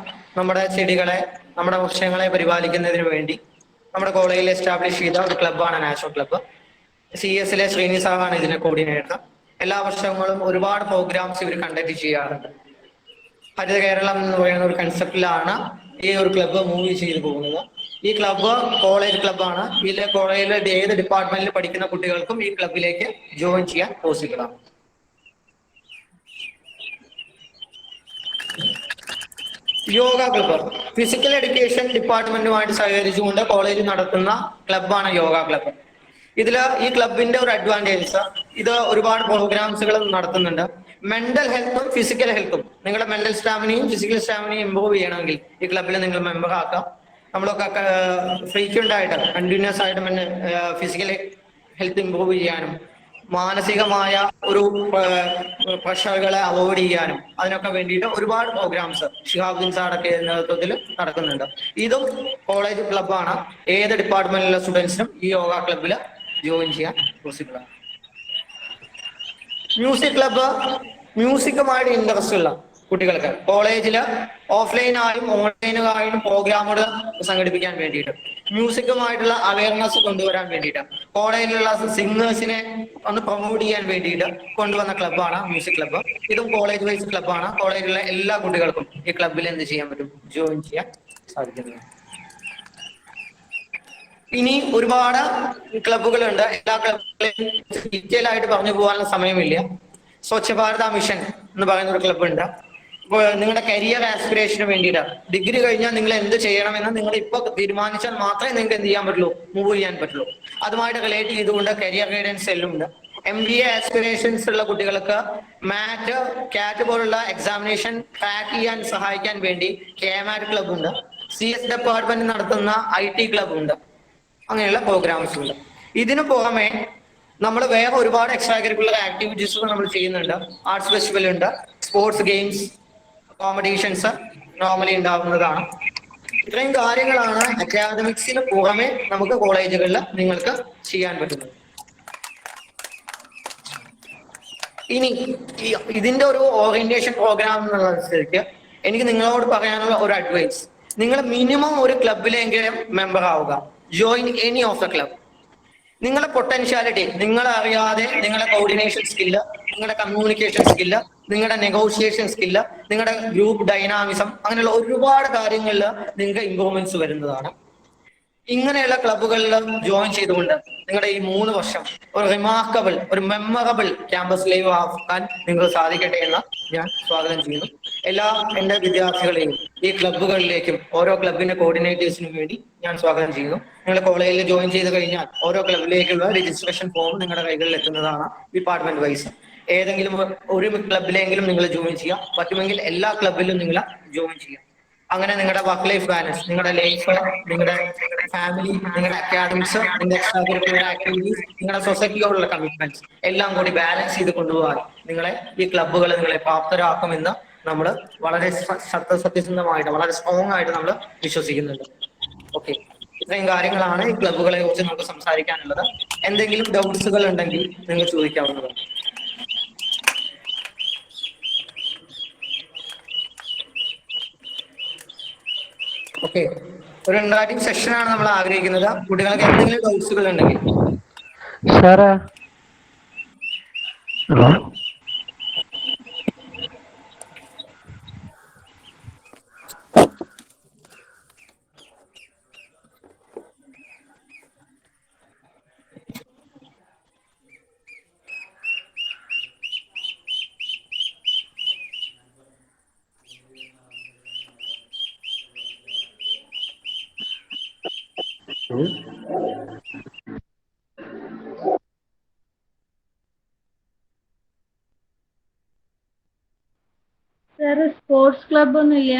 നമ്മുടെ ചെടികളെ, നമ്മുടെ വൃക്ഷങ്ങളെ പരിപാലിക്കുന്നതിന് വേണ്ടി നമ്മുടെ കോളേജിൽ എസ്റ്റാബ്ലിഷ് ചെയ്ത ഒരു ക്ലബ്ബാണ് നാച്ചുറൽ ക്ലബ്ബ്. CS-ലെ ശ്രീനി സാറാണ് ഇതിന്റെ കോർഡിനേറ്റർ. എല്ലാ വർഷങ്ങളും ഒരുപാട് പ്രോഗ്രാംസ് ഇവർ കണ്ടക്ട് ചെയ്യാറുണ്ട്. ഹരിത കേരളം എന്ന് പറയുന്ന ഒരു കൺസെപ്റ്റിലാണ് ഈ ഒരു ക്ലബ്ബ് മൂവ് ചെയ്തു പോകുന്നത്. ഈ ക്ലബ്ബ് കോളേജ് ക്ലബ്ബാണ്. ഇതിലെ കോളേജിലെ ഏത് ഡിപ്പാർട്ട്മെന്റിൽ പഠിക്കുന്ന കുട്ടികൾക്കും ഈ ക്ലബ്ബിലേക്ക് ജോയിൻ ചെയ്യാൻ പോസിബിൾ ആണ്. യോഗ ക്ലബ്ബ് ഫിസിക്കൽ എഡ്യൂക്കേഷൻ ഡിപ്പാർട്ട്മെന്റുമായിട്ട് സഹകരിച്ചുകൊണ്ട് കോളേജിൽ നടത്തുന്ന ക്ലബ്ബാണ് യോഗ ക്ലബ്ബ്. ഈ ക്ലബിന്റെ ഒരു അഡ്വാൻറ്റേജ്, ഇത് ഒരുപാട് പ്രോഗ്രാംസുകൾ നടത്തുന്നുണ്ട്. മെന്റൽ ഹെൽത്തും ഫിസിക്കൽ ഹെൽത്തും, നിങ്ങളുടെ മെന്റൽ സ്റ്റാമിനയും ഫിസിക്കൽ സ്റ്റാമിനയും ഇമ്പ്രൂവ് ചെയ്യണമെങ്കിൽ ഈ ക്ലബിൽ നിങ്ങൾ മെമ്പർ ആക്കാം. നമ്മളൊക്കെ ഫ്രീക്വന്റ് ആയിട്ട് കണ്ടിന്യൂസ് ആയിട്ട് ഫിസിക്കൽ ഹെൽത്ത് ഇമ്പ്രൂവ് ചെയ്യാനും മാനസികമായ ഒരു പ്രഷറുകളെ അവോയ്ഡ് ചെയ്യാനും അതിനൊക്കെ വേണ്ടിയിട്ട് ഒരുപാട് പ്രോഗ്രാംസ് ഷിഹാബുദ്ദീൻ സാറൊക്കെ നേതൃത്വത്തിൽ നടക്കുന്നുണ്ട്. ഇതും കോളേജ് ക്ലബ്ബാണ്. ഏത് ഡിപ്പാർട്ട്മെന്റിലെ സ്റ്റുഡൻസിനും ഈ യോഗ ക്ലബ്ബിൽ ജോയിൻ ചെയ്യാൻ പോസിബിൾ ആണ്. മ്യൂസിക് ക്ലബ്ബ് മ്യൂസിക്കുമായിട്ട് ഇൻട്രസ്റ്റ് ഉള്ള കുട്ടികൾക്ക് കോളേജിൽ ഓഫ്ലൈനായും ഓൺലൈനായും പ്രോഗ്രാമുകൾ സംഘടിപ്പിക്കാൻ വേണ്ടിയിട്ട് മ്യൂസിക്കുമായിട്ടുള്ള അവയർനെസ് കൊണ്ടുവരാൻ വേണ്ടിയിട്ട് കോളേജിലുള്ള സിംഗേഴ്സിനെ ഒന്ന് പ്രൊമോട്ട് ചെയ്യാൻ വേണ്ടിയിട്ട് കൊണ്ടുവന്ന ക്ലബ്ബാണ് മ്യൂസിക് ക്ലബ്ബ്. ഇതും കോളേജ് വൈസ് ക്ലബ്ബാണ്. കോളേജിലെ എല്ലാ കുട്ടികൾക്കും ഈ ക്ലബ്ബിൽ എന്ത് ചെയ്യാൻ പറ്റും? ജോയിൻ ചെയ്യാൻ സാധിക്കുന്നത്. ഇനി ഒരുപാട് ക്ലബ്ബുകളുണ്ട്. എല്ലാ ക്ലബ്ബുകളെയും ഡീറ്റെയിൽ ആയിട്ട് പറഞ്ഞു പോകാനുള്ള സമയമില്ല. സ്വച്ഛ് ഭാരത മിഷൻ എന്ന് പറയുന്ന ഒരു ക്ലബ്ബ് ഉണ്ട്. ഇപ്പോൾ നിങ്ങളുടെ കരിയർ ആസ്പിറേഷന് വേണ്ടിയിട്ട് ഡിഗ്രി കഴിഞ്ഞാൽ നിങ്ങൾ എന്ത് ചെയ്യണമെന്ന് നിങ്ങൾ ഇപ്പൊ തീരുമാനിച്ചാൽ മാത്രമേ നിങ്ങൾക്ക് എന്ത് ചെയ്യാൻ പറ്റുള്ളൂ? മൂവ് ചെയ്യാൻ പറ്റുള്ളൂ. അതുമായിട്ട് റിലേറ്റ് ചെയ്തുകൊണ്ട് കരിയർ ഗൈഡൻസ് സെല്ലുണ്ട്. MBA ആസ്പിറേഷൻസ് ഉള്ള കുട്ടികൾക്ക് മാറ്റ് കാറ്റ് പോലുള്ള എക്സാമിനേഷൻ ട്രാക്ക് ചെയ്യാൻ സഹായിക്കാൻ വേണ്ടി KMAT ക്ലബ്ബ് ഉണ്ട്. CS ഡിപ്പാർട്ട്മെന്റ് നടത്തുന്ന IT ക്ലബ്ബ് ഉണ്ട്. അങ്ങനെയുള്ള പ്രോഗ്രാംസ് ഉണ്ട്. ഇതിനു പുറമെ നമ്മൾ വേറെ ഒരുപാട് എക്സ്ട്രാ കരിക്കുലർ ആക്ടിവിറ്റീസുകൾ നമ്മൾ ചെയ്യുന്നുണ്ട്. ആർട്സ് ഫെസ്റ്റിവൽ ഉണ്ട്, സ്പോർട്സ് ഗെയിംസ് കോമ്പറ്റീഷൻസ് നോർമലി ഉണ്ടാവുന്നതാണ്. ഇത്രയും കാര്യങ്ങളാണ് അക്കാദമിക്സിന് പുറമെ നമുക്ക് കോളേജുകളിൽ നിങ്ങൾക്ക് ചെയ്യാൻ പറ്റുന്നത്. ഇനി ഇതിന്റെ ഒരു ഓറിയന്റേഷൻ പ്രോഗ്രാം എന്നുള്ളതനുസരിച്ച് എനിക്ക് നിങ്ങളോട് പറയാനുള്ള ഒരു അഡ്വൈസ്, നിങ്ങൾ മിനിമം ഒരു ക്ലബിലെങ്കിലും മെമ്പർ ആവുക. Join any of the club. നിങ്ങളുടെ പൊട്ടൻഷ്യാലിറ്റി, നിങ്ങളെ അറിയാതെ നിങ്ങളുടെ കോർഡിനേഷൻ സ്കില്ല്, നിങ്ങളുടെ കമ്മ്യൂണിക്കേഷൻ സ്കില്ല്, നിങ്ങളുടെ നെഗോഷിയേഷൻ സ്കില്ല്, നിങ്ങളുടെ ഗ്രൂപ്പ് ഡൈനാമിസം, അങ്ങനെയുള്ള ഒരുപാട് കാര്യങ്ങളിൽ നിങ്ങൾക്ക് ഇമ്പ്രൂവ്മെന്റ്സ് വരുന്നതാണ്. ഇങ്ങനെയുള്ള ക്ലബുകളിൽ ജോയിൻ ചെയ്തുകൊണ്ട് നിങ്ങളുടെ ഈ 3 വർഷം ഒരു റിമാർക്കബിൾ, ഒരു മെമ്മറബിൾ ക്യാമ്പസ് ലൈവ് ആക്കാൻ നിങ്ങൾക്ക് സാധിക്കട്ടെ എന്ന് ഞാൻ സ്വാഗതം ചെയ്യുന്നു. എല്ലാ എന്റെ വിദ്യാർത്ഥികളെയും ഈ ക്ലബുകളിലേക്കും ഓരോ ക്ലബിന്റെ കോർഡിനേറ്റേഴ്സിനും വേണ്ടി ഞാൻ സ്വാഗതം ചെയ്യുന്നു. നിങ്ങൾ കോളേജിൽ ജോയിൻ ചെയ്ത് കഴിഞ്ഞാൽ ഓരോ ക്ലബിലേക്കുള്ള രജിസ്ട്രേഷൻ ഫോം നിങ്ങളുടെ കൈകളിൽ എത്തുന്നതാണ് ഡിപ്പാർട്ട്മെന്റ് വൈസ്. ഏതെങ്കിലും ഒരു ക്ലബിലെങ്കിലും നിങ്ങൾ ജോയിൻ ചെയ്യാം. പറ്റുമെങ്കിൽ എല്ലാ ക്ലബിലും നിങ്ങൾ ജോയിൻ ചെയ്യാം. അങ്ങനെ നിങ്ങളുടെ വർക്ക് ലൈഫ് ബാലൻസ്, നിങ്ങളുടെ ലൈഫ്, നിങ്ങളുടെ ഫാമിലി, നിങ്ങളുടെ അക്കാഡമിക്സ്, നിങ്ങളുടെ എക്സ്ട്രാ കരിക്കുലർ ആക്ടിവിറ്റീസ്, നിങ്ങളുടെ സൊസൈറ്റിയോടുള്ള കമ്മിറ്റ്മെന്റ്സ് എല്ലാം കൂടി ബാലൻസ് ചെയ്ത് കൊണ്ടുപോകാൻ നിങ്ങളെ ഈ ക്ലബ്ബുകൾ നിങ്ങളെ പ്രാപ്തരാക്കുമെന്ന് നമ്മൾ വളരെ സത്യസന്ധമായിട്ട്, വളരെ സ്ട്രോങ് ആയിട്ട് നമ്മൾ വിശ്വസിക്കുന്നുണ്ട്. ഓക്കെ, ഇത്രയും കാര്യങ്ങളാണ് ഈ ക്ലബ്ബുകളെ കുറിച്ച് നമുക്ക് സംസാരിക്കാനുള്ളത്. എന്തെങ്കിലും ഡൗട്ട്സുകൾ ഉണ്ടെങ്കിൽ നിങ്ങൾ ചോദിക്കാവുന്നതാണ്. ഓക്കെ, ഒരു ഇന്ററാക്റ്റീവ് സെഷനാണ് നമ്മൾ ആഗ്രഹിക്കുന്നത്. കുട്ടികൾക്ക് എന്തെങ്കിലും ഡൗട്ട്സുകൾ ഉണ്ടെങ്കിൽ. സാറേ, ഹലോ, സാറ് സ്പോർട്സ് ക്ലബ് ഒന്നുമില്ല?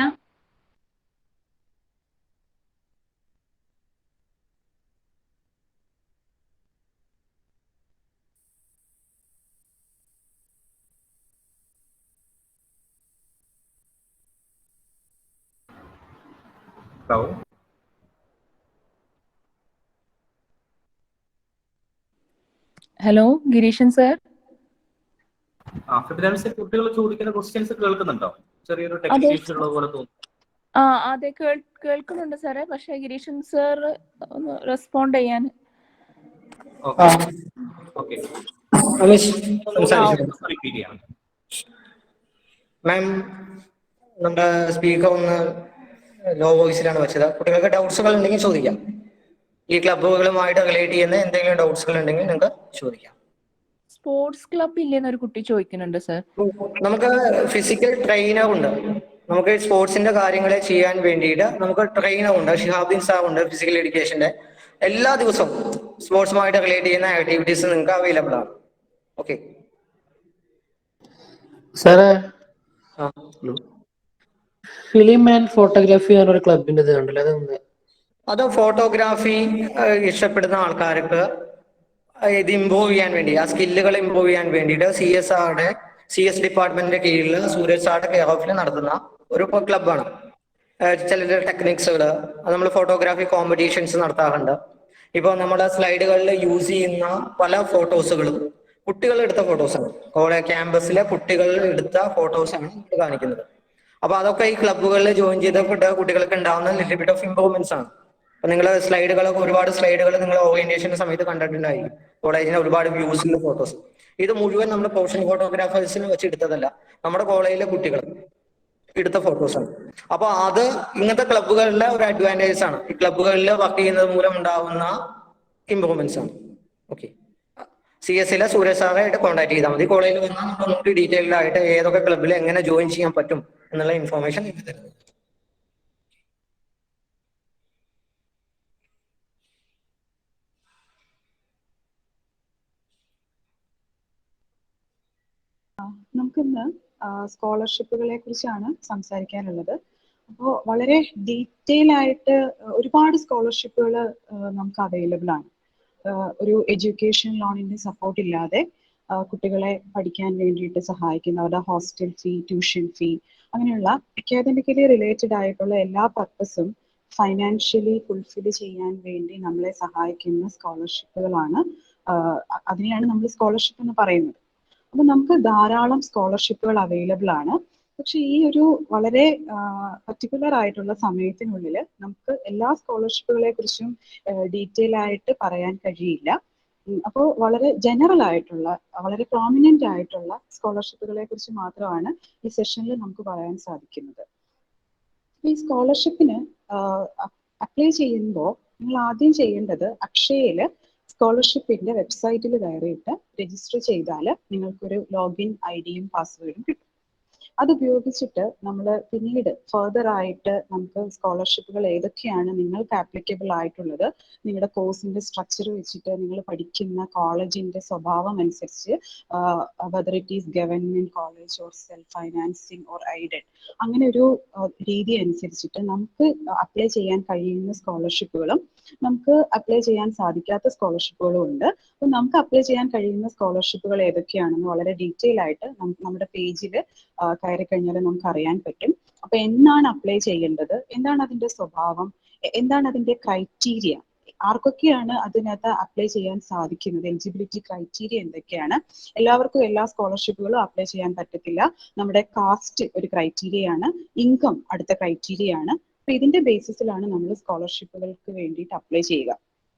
Hello, Gireeshan sir. കുട്ടികൾ ചോദിക്കുന്ന ക്വസ്റ്റ്യൻസ് കേൾക്കുന്നുണ്ടോ? ചെറിയൊരു ടെക്സ്റ്റ് ഉള്ള പോലെ തോന്നുന്നു. അതെ, കേൾക്കുന്നുണ്ട് സാറേ. പക്ഷെ ഗിരീഷൻ സർ ഒന്ന് റെസ്പോണ്ട് ചെയ്യാൻ. മാം, നമ്മുടെ സ്പീക്കർ ഒന്ന് ലോ വോയിസിലാണ് വെച്ചത്. കുട്ടികൾക്ക് ഡൗട്ട്സുകൾ ഉണ്ടെങ്കിൽ ചോദിക്കാം. ഈ ക്ലബ്ബുകളുമായിട്ട് റിലേറ്റ് ചെയ്യുന്ന എന്തെങ്കിലും ഡൗട്ട്സുകൾ ഉണ്ടെങ്കിൽ നിങ്ങൾക്ക് ചോദിക്കാം. സ്പോർട്സ് ക്ലബ് ഇല്ലെന്ന് ഒരു കുട്ടി ചോദിക്കുന്നുണ്ട് സർ. നമുക്ക് ഫിസിക്കൽ ട്രെയിനർ ഉണ്ട്. നമുക്ക് സ്പോർട്സിന്റെ കാര്യങ്ങളെ ചെയ്യാൻ വേണ്ടിയിട്ട് നമുക്ക് ട്രെയിനർ ഉണ്ട്. ഷിഹാബുദ്ദീൻ സാർ ഉണ്ട്, ഫിസിക്കൽ എഡ്യൂക്കേഷന്റെ. എല്ലാ ദിവസവും സ്പോർട്സുമായിട്ട് റിലേറ്റ് ചെയ്യുന്ന ആക്ടിവിറ്റീസ് നിങ്ങൾക്ക് അവൈലബിൾ ആണ്. ഓക്കെ സാറേ, ഫിലിം ആൻഡ് ഫോട്ടോഗ്രാഫി ആണ് ഒരു ക്ലബിന്റെ കണ്ടല്ലോ, അതെന്താ? അത് ഫോട്ടോഗ്രാഫി ഇഷ്ടപ്പെടുന്ന ആൾക്കാർക്ക് ഇത് ഇമ്പ്രൂവ് ചെയ്യാൻ വേണ്ടി, ആ സ്കില്ലുകൾ ഇമ്പ്രൂവ് ചെയ്യാൻ വേണ്ടിയിട്ട് CS ഡിപ്പാർട്ട്മെന്റിന്റെ കീഴിൽ സൂരജ് സാറുടെ കെയർ ഓഫിൽ നടത്തുന്ന ഒരു ക്ലബ്ബാണ്. ചില ടെക്നിക്സുകൾ നമ്മൾ ഫോട്ടോഗ്രാഫി കോമ്പറ്റീഷൻസ് നടത്താറുണ്ട്. ഇപ്പോൾ നമ്മുടെ സ്ലൈഡുകളിൽ യൂസ് ചെയ്യുന്ന പല ഫോട്ടോസുകളും കുട്ടികൾ എടുത്ത ഫോട്ടോസാണ്. കോളേജ് ക്യാമ്പസിലെ കുട്ടികൾ എടുത്ത ഫോട്ടോസാണ് ഇത് കാണിക്കുന്നത്. അപ്പൊ അതൊക്കെ ഈ ക്ലബ്ബുകളിൽ ജോയിൻ ചെയ്ത കുട്ടികൾക്ക് ഉണ്ടാവുന്ന ലിറ്റിൽ ബിറ്റ് ഓഫ് ഇംപ്രൂവ്മെന്റ്സ് ആണ്. അപ്പൊ നിങ്ങൾ സ്ലൈഡുകളൊക്കെ ഒരുപാട് സ്ലൈഡുകൾ നിങ്ങൾ ഓറിയന്റേഷൻ സമയത്ത് കണ്ടിട്ടുണ്ടായിരിക്കും. കോളേജിന്റെ ഒരുപാട് വ്യൂസിന്റെ ഫോട്ടോസ്. ഇത് മുഴുവൻ നമ്മൾ പ്രൊഫഷണൽ ഫോട്ടോഗ്രാഫേഴ്സിന് വെച്ച് എടുത്തതല്ല, നമ്മുടെ കോളേജിലെ കുട്ടികൾ എടുത്ത ഫോട്ടോസാണ്. അപ്പൊ അത് ഇങ്ങനത്തെ ക്ലബ്ബുകളിലെ ഒരു അഡ്വാൻറ്റേജസ് ആണ്. ഈ ക്ലബ്ബുകളിൽ വർക്ക് ചെയ്യുന്നത് മൂലം ഉണ്ടാവുന്ന ഇംപ്രൂവ്മെന്റ്സ് ആണ്. ഓക്കെ, CS സൂര്യ സാറായിട്ട് കോൺടാക്ട് ചെയ്താൽ മതി. കോളേജിൽ വന്നാൽ നമ്മൾ ഒന്നുകൂടി ഡീറ്റെയിൽഡ് ആയിട്ട് ഏതൊക്കെ ക്ലബ്ബിൽ എങ്ങനെ ജോയിൻ ചെയ്യാൻ പറ്റും എന്നുള്ള ഇൻഫോർമേഷൻ നിങ്ങൾക്ക് തരുന്നത്. നമുക്കിന്ന് സ്കോളർഷിപ്പുകളെ കുറിച്ചാണ് സംസാരിക്കാനുള്ളത്. അപ്പോൾ വളരെ ഡീറ്റെയിൽ ആയിട്ട് ഒരുപാട് സ്കോളർഷിപ്പുകൾ നമുക്ക് അവൈലബിൾ ആണ്. ഒരു എഡ്യൂക്കേഷൻ ലോണിന്റെ സപ്പോർട്ട് ഇല്ലാതെ കുട്ടികളെ പഠിക്കാൻ വേണ്ടിയിട്ട് സഹായിക്കുന്ന അവരുടെ ഹോസ്റ്റൽ ഫീ, ട്യൂഷൻ ഫീ, അങ്ങനെയുള്ള അക്കാദമിക്കലി റിലേറ്റഡ് ആയിട്ടുള്ള എല്ലാ പർപ്പസും ഫൈനാൻഷ്യലി ഫുൾഫിൽ ചെയ്യാൻ വേണ്ടി നമ്മളെ സഹായിക്കുന്ന സ്കോളർഷിപ്പുകളാണ്. അതിനെയാണ് നമ്മൾ സ്കോളർഷിപ്പ് എന്ന് പറയുന്നത്. അപ്പൊ നമുക്ക് ധാരാളം സ്കോളർഷിപ്പുകൾ അവൈലബിൾ ആണ്. പക്ഷെ ഈ ഒരു വളരെ പർട്ടിക്കുലർ ആയിട്ടുള്ള സമയത്തിനുള്ളിൽ നമുക്ക് എല്ലാ സ്കോളർഷിപ്പുകളെ കുറിച്ചും ഡീറ്റെയിൽ ആയിട്ട് പറയാൻ കഴിയില്ല. അപ്പോൾ വളരെ ജനറൽ ആയിട്ടുള്ള, വളരെ പ്രോമിനന്റ് ആയിട്ടുള്ള സ്കോളർഷിപ്പുകളെ കുറിച്ച് മാത്രമാണ് ഈ സെഷനിൽ നമുക്ക് പറയാൻ സാധിക്കുന്നത്. ഈ സ്കോളർഷിപ്പിന് അപ്ലൈ ചെയ്യുമ്പോൾ നിങ്ങൾ ആദ്യം ചെയ്യേണ്ടത് അക്ഷയയില് സ്കോളർഷിപ്പിന്റെ വെബ്സൈറ്റിൽ കയറിയിട്ട് രജിസ്റ്റർ ചെയ്താൽ നിങ്ങൾക്കൊരു ലോഗിൻ ഐഡിയും പാസ്വേഡും കിട്ടും. അതുപയോഗിച്ചിട്ട് നമ്മൾ പിന്നീട് ഫർദർ ആയിട്ട് നമുക്ക് സ്കോളർഷിപ്പുകൾ ഏതൊക്കെയാണ് നിങ്ങൾക്ക് ആപ്ലിക്കബിൾ ആയിട്ടുള്ളത്, നിങ്ങളുടെ കോഴ്സിന്റെ സ്ട്രക്ചർ വെച്ചിട്ട് നിങ്ങൾ പഠിക്കുന്ന കോളേജിന്റെ സ്വഭാവം അനുസരിച്ച്, whether it is government college or self financing or aided, അങ്ങനെ ഒരു രീതി അനുസരിച്ചിട്ട് നമുക്ക് അപ്ലൈ ചെയ്യാൻ കഴിയുന്ന സ്കോളർഷിപ്പുകളും നമുക്ക് അപ്ലൈ ചെയ്യാൻ സാധിക്കാത്ത സ്കോളർഷിപ്പുകളും ഉണ്ട്. അപ്പൊ നമുക്ക് അപ്ലൈ ചെയ്യാൻ കഴിയുന്ന സ്കോളർഷിപ്പുകൾ ഏതൊക്കെയാണെന്ന് വളരെ ഡീറ്റെയിൽ ആയിട്ട് നമ്മുടെ പേജിൽ കയറി കഴിഞ്ഞാൽ നമുക്ക് അറിയാൻ പറ്റും. അപ്പൊ എന്നാണ് അപ്ലൈ ചെയ്യേണ്ടത്, എന്താണ് അതിന്റെ സ്വഭാവം, എന്താണ് അതിന്റെ ക്രൈറ്റീരിയ, ആർക്കൊക്കെയാണ് അതിനകത്ത് അപ്ലൈ ചെയ്യാൻ സാധിക്കുന്നത്, എലിജിബിലിറ്റി ക്രൈറ്റീരിയ എന്തൊക്കെയാണ്. എല്ലാവർക്കും എല്ലാ സ്കോളർഷിപ്പുകളും അപ്ലൈ ചെയ്യാൻ പറ്റത്തില്ല. നമ്മുടെ കാസ്റ്റ് ഒരു ക്രൈറ്റീരിയ ആണ്, ഇൻകം അടുത്ത ക്രൈറ്റീരിയ ആണ്. അപ്പൊ ഇതിന്റെ ബേസിസിലാണ് നമ്മൾ സ്കോളർഷിപ്പുകൾക്ക് വേണ്ടിയിട്ട് അപ്ലൈ ചെയ്യുക.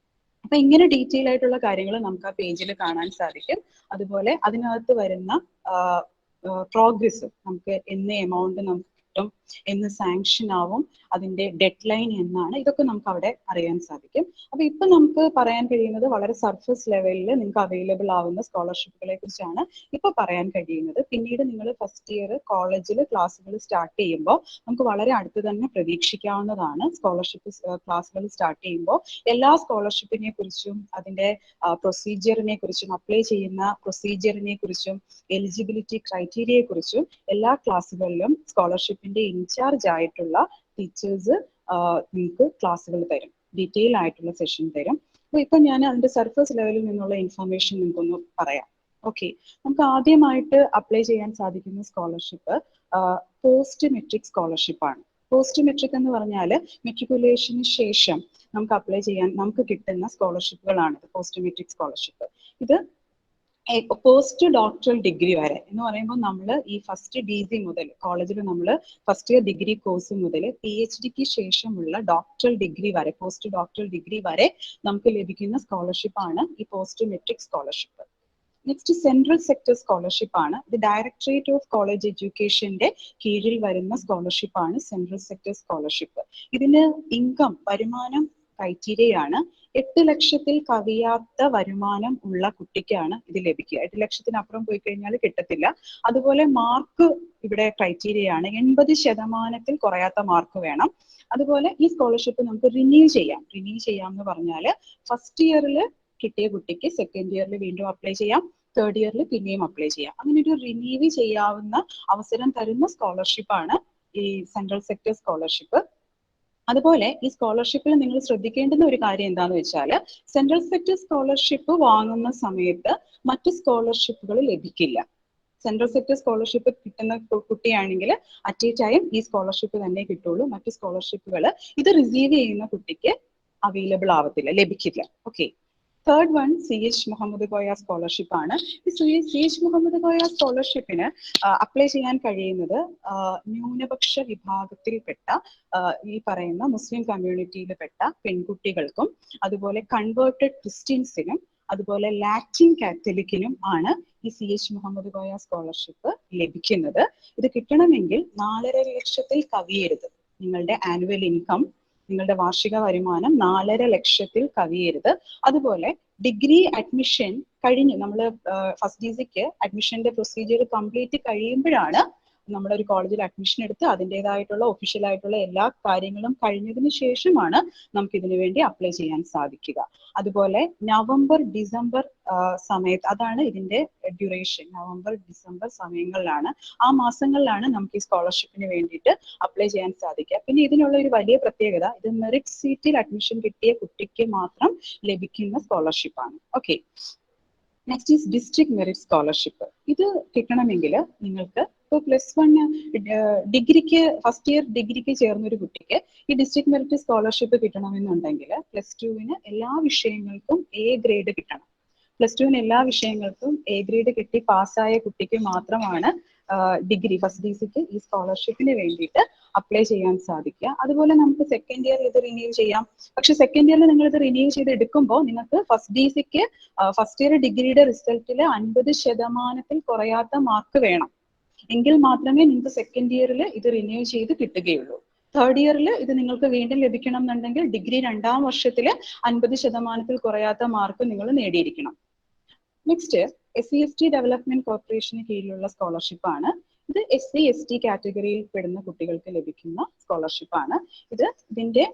അപ്പൊ ഇങ്ങനെ ഡീറ്റെയിൽ ആയിട്ടുള്ള കാര്യങ്ങൾ നമുക്ക് ആ പേജിൽ കാണാൻ സാധിക്കും. അതുപോലെ അതിനകത്ത് വരുന്ന പ്രോഗ്രസ്, നമുക്ക് എന്ന് എമൗണ്ട് നമുക്ക് കിട്ടും, എന്ന് സാങ്ഷൻ ആവും, അതിന്റെ ഡെഡ് ലൈൻ എന്നാണ്, ഇതൊക്കെ നമുക്ക് അവിടെ അറിയാൻ സാധിക്കും. അപ്പൊ ഇപ്പൊ നമുക്ക് പറയാൻ കഴിയുന്നത് വളരെ സർഫസ് ലെവലിൽ നിങ്ങൾക്ക് അവൈലബിൾ ആവുന്ന സ്കോളർഷിപ്പുകളെ കുറിച്ചാണ് ഇപ്പൊ പറയാൻ കഴിയുന്നത്. പിന്നീട് നിങ്ങൾ ഫസ്റ്റ് ഇയർ കോളേജിൽ ക്ലാസ്സുകൾ സ്റ്റാർട്ട് ചെയ്യുമ്പോൾ നമുക്ക് വളരെ അടുത്ത് തന്നെ പ്രതീക്ഷിക്കാവുന്നതാണ്. സ്കോളർഷിപ്പ് ക്ലാസ്സുകൾ സ്റ്റാർട്ട് ചെയ്യുമ്പോൾ എല്ലാ സ്കോളർഷിപ്പിനെ കുറിച്ചും അതിന്റെ പ്രൊസീജിയറിനെ കുറിച്ചും അപ്ലൈ ചെയ്യുന്ന പ്രൊസീജിയറിനെ കുറിച്ചും എലിജിബിലിറ്റി ക്രൈറ്റീരിയയെ കുറിച്ചും എല്ലാ ക്ലാസ്സുകളിലും സ്കോളർഷിപ്പിന്റെ ഇൻചാർജ് ആയിട്ടുള്ള ടീച്ചേഴ്സ് നിങ്ങൾക്ക് ക്ലാസ്സുകൾ തരും, ഡീറ്റെയിൽ ആയിട്ടുള്ള സെഷൻ തരും. അപ്പൊ ഇപ്പൊ ഞാൻ അതിന്റെ സർഫസ് ലെവലിൽ നിന്നുള്ള ഇൻഫർമേഷൻ നിങ്ങൾക്കൊന്ന് പറയാം. ഓക്കെ, നമുക്ക് ആദ്യമായിട്ട് അപ്ലൈ ചെയ്യാൻ സാധിക്കുന്ന സ്കോളർഷിപ്പ് പോസ്റ്റ് മെട്രിക് സ്കോളർഷിപ്പ് ആണ്. പോസ്റ്റ് മെട്രിക് എന്ന് പറഞ്ഞാൽ മെട്രിക്കുലേഷന് ശേഷം നമുക്ക് അപ്ലൈ ചെയ്യാൻ നമുക്ക് കിട്ടുന്ന സ്കോളർഷിപ്പുകളാണ് പോസ്റ്റ് മെട്രിക് സ്കോളർഷിപ്പ്. ഇത് പോസ്റ്റ് ഡോക്ടറൽ ഡിഗ്രി വരെ എന്ന് പറയുമ്പോൾ നമ്മൾ ഈ ഫസ്റ്റ് DG മുതൽ കോളേജിൽ നമ്മൾ ഫസ്റ്റ് ഇയർ ഡിഗ്രി കോഴ്സ് മുതൽ PhDക്ക് ശേഷമുള്ള ഡോക്ടറൽ ഡിഗ്രി വരെ, പോസ്റ്റ് ഡോക്ടറൽ ഡിഗ്രി വരെ നമുക്ക് ലഭിക്കുന്ന സ്കോളർഷിപ്പ് ആണ് ഈ post metric scholarship. Next central sector scholarship ആണ്. ഇത് ഡയറക്ടറേറ്റ് ഓഫ് കോളേജ് എഡ്യൂക്കേഷന്റെ കീഴിൽ വരുന്ന സ്കോളർഷിപ്പ് ആണ് സെൻട്രൽ സെക്ടർ സ്കോളർഷിപ്പ്. ഇതിന് ഇൻകം, വരുമാനം ക്രൈറ്റീരിയ ആണ്. 8 ലക്ഷത്തിൽ കവിയാത്ത വരുമാനം ഉള്ള കുട്ടിക്കാണ് ഇത് ലഭിക്കുക. 8 ലക്ഷത്തിനപ്പുറം പോയി കഴിഞ്ഞാൽ കിട്ടത്തില്ല. അതുപോലെ മാർക്ക് ഇവിടെ ക്രൈറ്റീരിയ ആണ്. 80% കുറയാത്ത മാർക്ക് വേണം. അതുപോലെ ഈ സ്കോളർഷിപ്പ് നമുക്ക് റിന്യൂ ചെയ്യാം എന്ന് പറഞ്ഞാൽ ഫസ്റ്റ് ഇയറിൽ കിട്ടിയ കുട്ടിക്ക് സെക്കൻഡ് ഇയറിൽ വീണ്ടും അപ്ലൈ ചെയ്യാം, തേർഡ് ഇയറിൽ പിന്നെയും അപ്ലൈ ചെയ്യാം. അങ്ങനെ ഒരു റിന്യൂ ചെയ്യാവുന്ന അവസരം തരുന്ന സ്കോളർഷിപ്പാണ് ഈ സെൻട്രൽ സെക്ടർ സ്കോളർഷിപ്പ്. അതുപോലെ ഈ സ്കോളർഷിപ്പിൽ നിങ്ങൾ ശ്രദ്ധിക്കേണ്ടുന്ന ഒരു കാര്യം എന്താണെന്ന് വെച്ചാൽ സെൻട്രൽ സെക്ടർ സ്കോളർഷിപ്പ് വാങ്ങുന്ന സമയത്ത് മറ്റ് സ്കോളർഷിപ്പുകൾ ലഭിക്കില്ല. സെൻട്രൽ സെക്ടർ സ്കോളർഷിപ്പ് കിട്ടുന്ന കുട്ടിയാണെങ്കിൽ അറ്റ് എ ടൈം ഈ സ്കോളർഷിപ്പ് തന്നെ കിട്ടുള്ളൂ. മറ്റ് സ്കോളർഷിപ്പുകൾ ഇത് റിസീവ് ചെയ്യുന്ന കുട്ടിക്ക് അവൈലബിൾ ആവത്തില്ല, ലഭിക്കില്ല. Okay, third one CH Mohammed Koya scholarship ആണ്. ഈ CH മുഹമ്മദ് കോയ സ്കോളർഷിപ്പിന് അപ്ലൈ ചെയ്യാൻ കഴിയുന്നത് ന്യൂനപക്ഷ വിഭാഗത്തിൽപ്പെട്ട ഈ പറയുന്ന മുസ്ലിം കമ്മ്യൂണിറ്റിയിൽപ്പെട്ട പെൺകുട്ടികൾക്കും അതുപോലെ കൺവേർട്ടഡ് ക്രിസ്ത്യൻസിനും അതുപോലെ ലാറ്റിൻ കാത്തലിക്കിനും ആണ് ഈ CH മുഹമ്മദ് കോയ സ്കോളർഷിപ്പ് ലഭിക്കുന്നത്. ഇത് കിട്ടണമെങ്കിൽ 4.5 ലക്ഷത്തിൽ കവിയരുത്. നിങ്ങളുടെ ആനുവൽ ഇൻകം, നിങ്ങളുടെ വാർഷിക വരുമാനം 4.5 ലക്ഷത്തിൽ കവിയരുത്. അതുപോലെ ഡിഗ്രി അഡ്മിഷൻ കഴിഞ്ഞ് നമ്മൾ ഫസ്റ്റ് ഡിസിക്ക് അഡ്മിഷന്റെ പ്രൊസീജിയർ കംപ്ലീറ്റ് കഴിയുമ്പോഴാണ് നമ്മളൊരു കോളേജിൽ അഡ്മിഷൻ എടുത്ത് അതിൻ്റെതായിട്ടുള്ള ഒഫീഷ്യലായിട്ടുള്ള എല്ലാ കാര്യങ്ങളും കഴിഞ്ഞതിന് ശേഷമാണ് നമുക്ക് ഇതിനു വേണ്ടി അപ്ലൈ ചെയ്യാൻ സാധിക്കുക. അതുപോലെ നവംബർ ഡിസംബർ സമയത്ത്, അതാണ് ഇതിന്റെ ഡ്യൂറേഷൻ, നവംബർ ഡിസംബർ സമയങ്ങളിലാണ്, ആ മാസങ്ങളിലാണ് നമുക്ക് ഈ സ്കോളർഷിപ്പിന് വേണ്ടിയിട്ട് അപ്ലൈ ചെയ്യാൻ സാധിക്കുക. പിന്നെ ഇതിനുള്ള ഒരു വലിയ പ്രത്യേകത, ഇത് മെറിറ്റ് സീറ്റിൽ അഡ്മിഷൻ കിട്ടിയ കുട്ടിക്ക് മാത്രം ലഭിക്കുന്ന സ്കോളർഷിപ്പാണ്. Okay, next is district merit scholarship. ഇത് കിട്ടണമെങ്കിൽ നിങ്ങൾക്ക് ഇപ്പോൾ +1 ഡിഗ്രിക്ക് ഫസ്റ്റ് ഇയർ ഡിഗ്രിക്ക് ചേർന്നൊരു കുട്ടിക്ക് ഈ ഡിസ്ട്രിക്ട് മെറിറ്റ് സ്കോളർഷിപ്പ് കിട്ടണമെന്നുണ്ടെങ്കിൽ +2 എല്ലാ വിഷയങ്ങൾക്കും A ഗ്രേഡ് കിട്ടണം. +2 എല്ലാ വിഷയങ്ങൾക്കും A ഗ്രേഡ് കിട്ടി പാസ്സായ കുട്ടിക്ക് മാത്രമാണ് ഡിഗ്രി ഫസ്റ്റ് ഡിസിക്ക് ഈ സ്കോളർഷിപ്പിന് വേണ്ടിയിട്ട് അപ്ലൈ ചെയ്യാൻ സാധിക്കുക. അതുപോലെ നമുക്ക് സെക്കൻഡ് ഇയർ ഇത് റിന്യൂ ചെയ്യാം. പക്ഷെ സെക്കൻഡ് ഇയറിൽ നിങ്ങൾ ഇത് റിന്യൂ ചെയ്ത് എടുക്കുമ്പോൾ നിങ്ങൾക്ക് ഫസ്റ്റ് ഡിസിക്ക് ഫസ്റ്റ് ഇയർ ഡിഗ്രിയുടെ റിസൾട്ടിൽ 50% കുറയാത്ത മാർക്ക് വേണം. എങ്കിൽ മാത്രമേ നിങ്ങൾക്ക് സെക്കൻഡ് ഇയറിൽ ഇത് റിന്യൂ ചെയ്ത് കിട്ടുകയുള്ളൂ. തേർഡ് ഇയറിൽ ഇത് നിങ്ങൾക്ക് വീണ്ടും ലഭിക്കണം എന്നുണ്ടെങ്കിൽ ഡിഗ്രി 2ാം വർഷത്തിൽ 50% കുറയാത്ത മാർക്ക് നിങ്ങൾ നേടിയിരിക്കണം. നെക്സ്റ്റ് SC/ST ഡെവലപ്മെന്റ് കോർപ്പറേഷന് കീഴിലുള്ള സ്കോളർഷിപ്പ് ആണ്. ഇത് SC/ST കാറ്റഗറിയിൽ പെടുന്ന കുട്ടികൾക്ക് ലഭിക്കുന്ന സ്കോളർഷിപ്പ് ആണ്. ഇതിന്റെ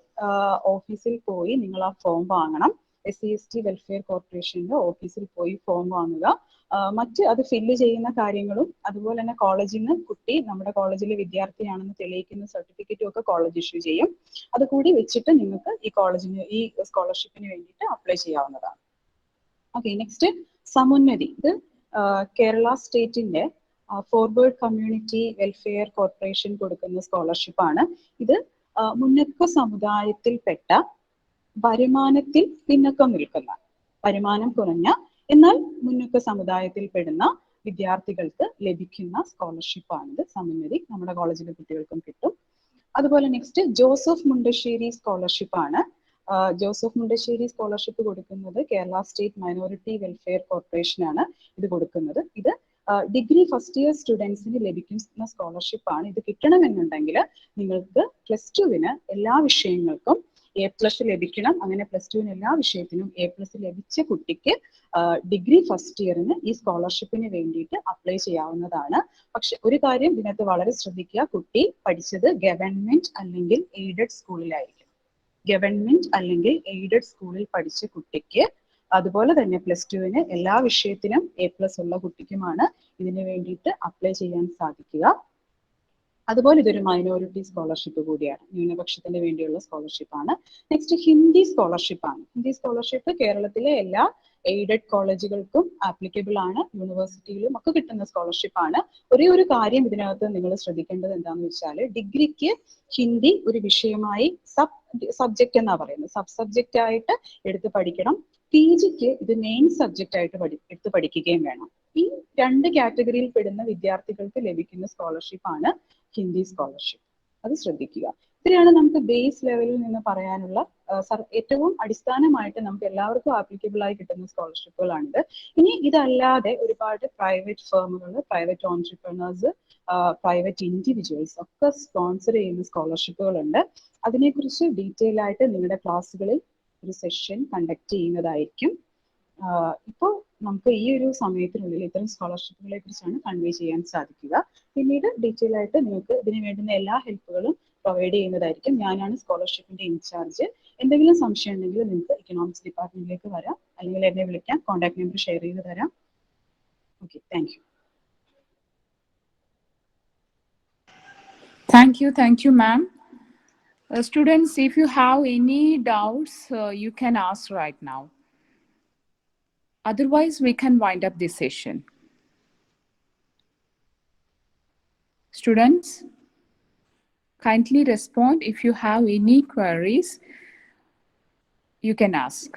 ഓഫീസിൽ പോയി നിങ്ങൾ ആ ഫോം വാങ്ങണം. SC/ST വെൽഫെയർ കോർപ്പറേഷന്റെ ഓഫീസിൽ പോയി ഫോം വാങ്ങുക. മറ്റ് അത് ഫില്ല് ചെയ്യുന്ന കാര്യങ്ങളും അതുപോലെ തന്നെ കോളേജിൽ നിന്ന് കുട്ടി നമ്മുടെ കോളേജിലെ വിദ്യാർത്ഥിയാണെന്ന് തെളിയിക്കുന്ന സർട്ടിഫിക്കറ്റും ഒക്കെ കോളേജ് ഇഷ്യൂ ചെയ്യും. അത് കൂടി വെച്ചിട്ട് നിങ്ങൾക്ക് ഈ സ്കോളർഷിപ്പിന് വേണ്ടിയിട്ട് അപ്ലൈ ചെയ്യാവുന്നതാണ്. Okay, next Samunnathi. ഇത് കേരള സ്റ്റേറ്റിന്റെ ഫോർവേഡ് കമ്മ്യൂണിറ്റി വെൽഫെയർ കോർപ്പറേഷൻ കൊടുക്കുന്ന സ്കോളർഷിപ്പ് ആണ്. ഇത് മുന്നക്ക സമുദായത്തിൽപ്പെട്ട വരുമാനത്തിൽ പിന്നക്കം നിൽക്കുന്ന, വരുമാനം കുറഞ്ഞ എന്നാൽ മുന്നക്ക സമുദായത്തിൽ പെടുന്ന വിദ്യാർത്ഥികൾക്ക് ലഭിക്കുന്ന സ്കോളർഷിപ്പാണിത്. സമുന്നതി നമ്മുടെ കോളേജിലെ കുട്ടികൾക്കും കിട്ടും. അതുപോലെ നെക്സ്റ്റ് ജോസഫ് മുണ്ടശ്ശേരി സ്കോളർഷിപ്പ് ആണ്. ജോസഫ് മുണ്ടശ്ശേരി സ്കോളർഷിപ്പ് കൊടുക്കുന്നത് Kerala state minority welfare corporation ആണ് ഇത് കൊടുക്കുന്നത്. ഇത് ഡിഗ്രി ഫസ്റ്റ് ഇയർ സ്റ്റുഡൻസിന് ലഭിക്കുന്ന സ്കോളർഷിപ്പ് ആണ്. ഇത് കിട്ടണമെന്നുണ്ടെങ്കിൽ നിങ്ങൾക്ക് +2 എല്ലാ വിഷയങ്ങൾക്കും A+ ലഭിക്കണം. അങ്ങനെ +2 എല്ലാ വിഷയത്തിനും A+ ലഭിച്ച കുട്ടിക്ക് ഡിഗ്രി ഫസ്റ്റ് ഇയറിന് ഈ സ്കോളർഷിപ്പിന് വേണ്ടിയിട്ട് അപ്ലൈ ചെയ്യാവുന്നതാണ്. പക്ഷെ ഒരു കാര്യം ഇതിനകത്ത് വളരെ ശ്രദ്ധിക്കുക, കുട്ടി പഠിച്ചത് ഗവൺമെന്റ് അല്ലെങ്കിൽ എയ്ഡഡ് സ്കൂളിലായിരിക്കും. ഗവൺമെന്റ് അല്ലെങ്കിൽ എയ്ഡഡ് സ്കൂളിൽ പഠിച്ച കുട്ടിക്ക്, അതുപോലെ തന്നെ +2 എല്ലാ വിഷയത്തിനും A+ ഉള്ള കുട്ടിക്കുമാണ് ഇതിനു വേണ്ടിയിട്ട് അപ്ലൈ ചെയ്യാൻ സാധിക്കുക. അതുപോലെ ഇതൊരു മൈനോറിറ്റി സ്കോളർഷിപ്പ് കൂടിയാണ്, ന്യൂനപക്ഷത്തിന് വേണ്ടിയുള്ള സ്കോളർഷിപ്പാണ്. നെക്സ്റ്റ് ഹിന്ദി സ്കോളർഷിപ്പ് ആണ്. ഹിന്ദി സ്കോളർഷിപ്പ് കേരളത്തിലെ എല്ലാ എയ്ഡഡ് കോളേജുകൾക്കും ആപ്ലിക്കബിൾ ആണ്, യൂണിവേഴ്സിറ്റിയിലും ഒക്കെ കിട്ടുന്ന സ്കോളർഷിപ്പാണ്. ഒരേ ഒരു കാര്യം ഇതിനകത്ത് നിങ്ങൾ ശ്രദ്ധിക്കേണ്ടത് എന്താണെന്ന് വെച്ചാൽ, ഡിഗ്രിക്ക് ഹിന്ദി ഒരു വിഷയമായി സബ്ജക്റ്റ് എന്നാ പറയുന്നത്, സബ്ജക്റ്റ് ആയിട്ട് എടുത്ത് പഠിക്കണം. PGക്ക് ഇത് മെയിൻ സബ്ജക്റ്റ് ആയിട്ട് എടുത്ത് പഠിക്കുകയും വേണം. ഈ 2 കാറ്റഗറിയിൽ പെടുന്ന വിദ്യാർത്ഥികൾക്ക് ലഭിക്കുന്ന സ്കോളർഷിപ്പാണ് ഹിന്ദി സ്കോളർഷിപ്പ്. അത് ശ്രദ്ധിക്കുക. ഇത്രയാണ് നമുക്ക് ബേസ് ലെവലിൽ നിന്ന് പറയാനുള്ള ഏറ്റവും അടിസ്ഥാനമായിട്ട് നമുക്ക് എല്ലാവർക്കും ആപ്ലിക്കബിൾ ആയി കിട്ടുന്ന സ്കോളർഷിപ്പുകളാണിത്. ഇനി ഇതല്ലാതെ ഒരുപാട് പ്രൈവറ്റ് ഫേമുകൾ, പ്രൈവറ്റ് ഓൺട്രപ്രണേഴ്സ്, പ്രൈവറ്റ് ഇൻഡിവിജ്വൽസ് ഒക്കെ സ്പോൺസർ ചെയ്യുന്ന സ്കോളർഷിപ്പുകളുണ്ട്. അതിനെക്കുറിച്ച് ഡീറ്റെയിൽ ആയിട്ട് നിങ്ങളുടെ ക്ലാസ്സുകളിൽ ഒരു സെഷൻ കണ്ടക്ട് ചെയ്യുന്നതായിരിക്കും. ഇപ്പോൾ നമുക്ക് ഈ ഒരു സമയത്തിനുള്ളിൽ ഇത്തരം സ്കോളർഷിപ്പുകളെ കുറിച്ചാണ് കൺവേ ചെയ്യാൻ സാധിക്കുക. പിന്നീട് ഡീറ്റെയിൽ ആയിട്ട് നിങ്ങൾക്ക് ഇതിന് വേണ്ടുന്ന എല്ലാ ഹെൽപ്പുകളും പ്രൊവൈഡ് ചെയ്യുന്നതായിരിക്കും. ഞാനാണ് സ്കോളർഷിപ്പിന്റെ ഇൻചാർജ്. എന്തെങ്കിലും സംശയം ഉണ്ടെങ്കിൽ നിങ്ങൾക്ക് ഇക്കണോമിക്സ് ഡിപ്പാർട്ട്മെന്റിലേക്ക് വരാം, അല്ലെങ്കിൽ എന്നെ വിളിക്കാം. കോൺടാക്ട് നമ്പർ ഷെയർ ചെയ്ത് തരാം. Okay, thank you. Thank you, ma'am. Students, if you have any doubts, you can ask right now. Otherwise, we can wind up this session. Students, kindly respond if you have any queries, you can ask.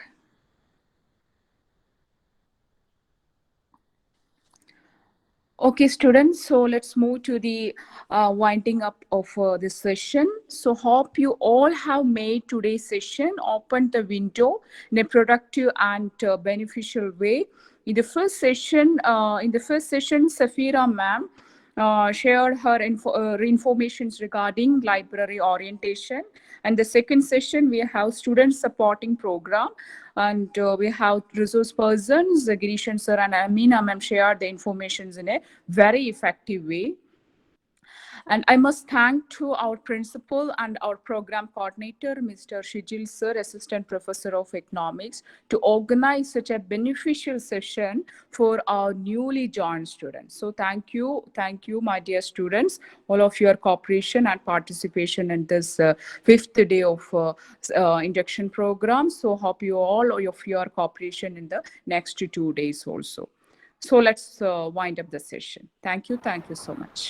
Okay, students, so let's move to the winding up of this session. So hope you all have made today's session, opened the window in a productive and beneficial way. In the first session, Safira ma'am shared her informations regarding library orientation. And the second session, we have student supporting program. And we have resource persons, Girishan sir and Amina ma'am shared the informations in a very effective way. And I must thank to our principal and our program coordinator, Mr. Shijil sir, Assistant Professor of Economics, to organize such a beneficial session for our newly joined students. So thank you, my dear students, all of your cooperation and participation in this 5th day of induction program. So hope you all of your cooperation in the next 2 days also. So let's wind up the session. Thank you so much.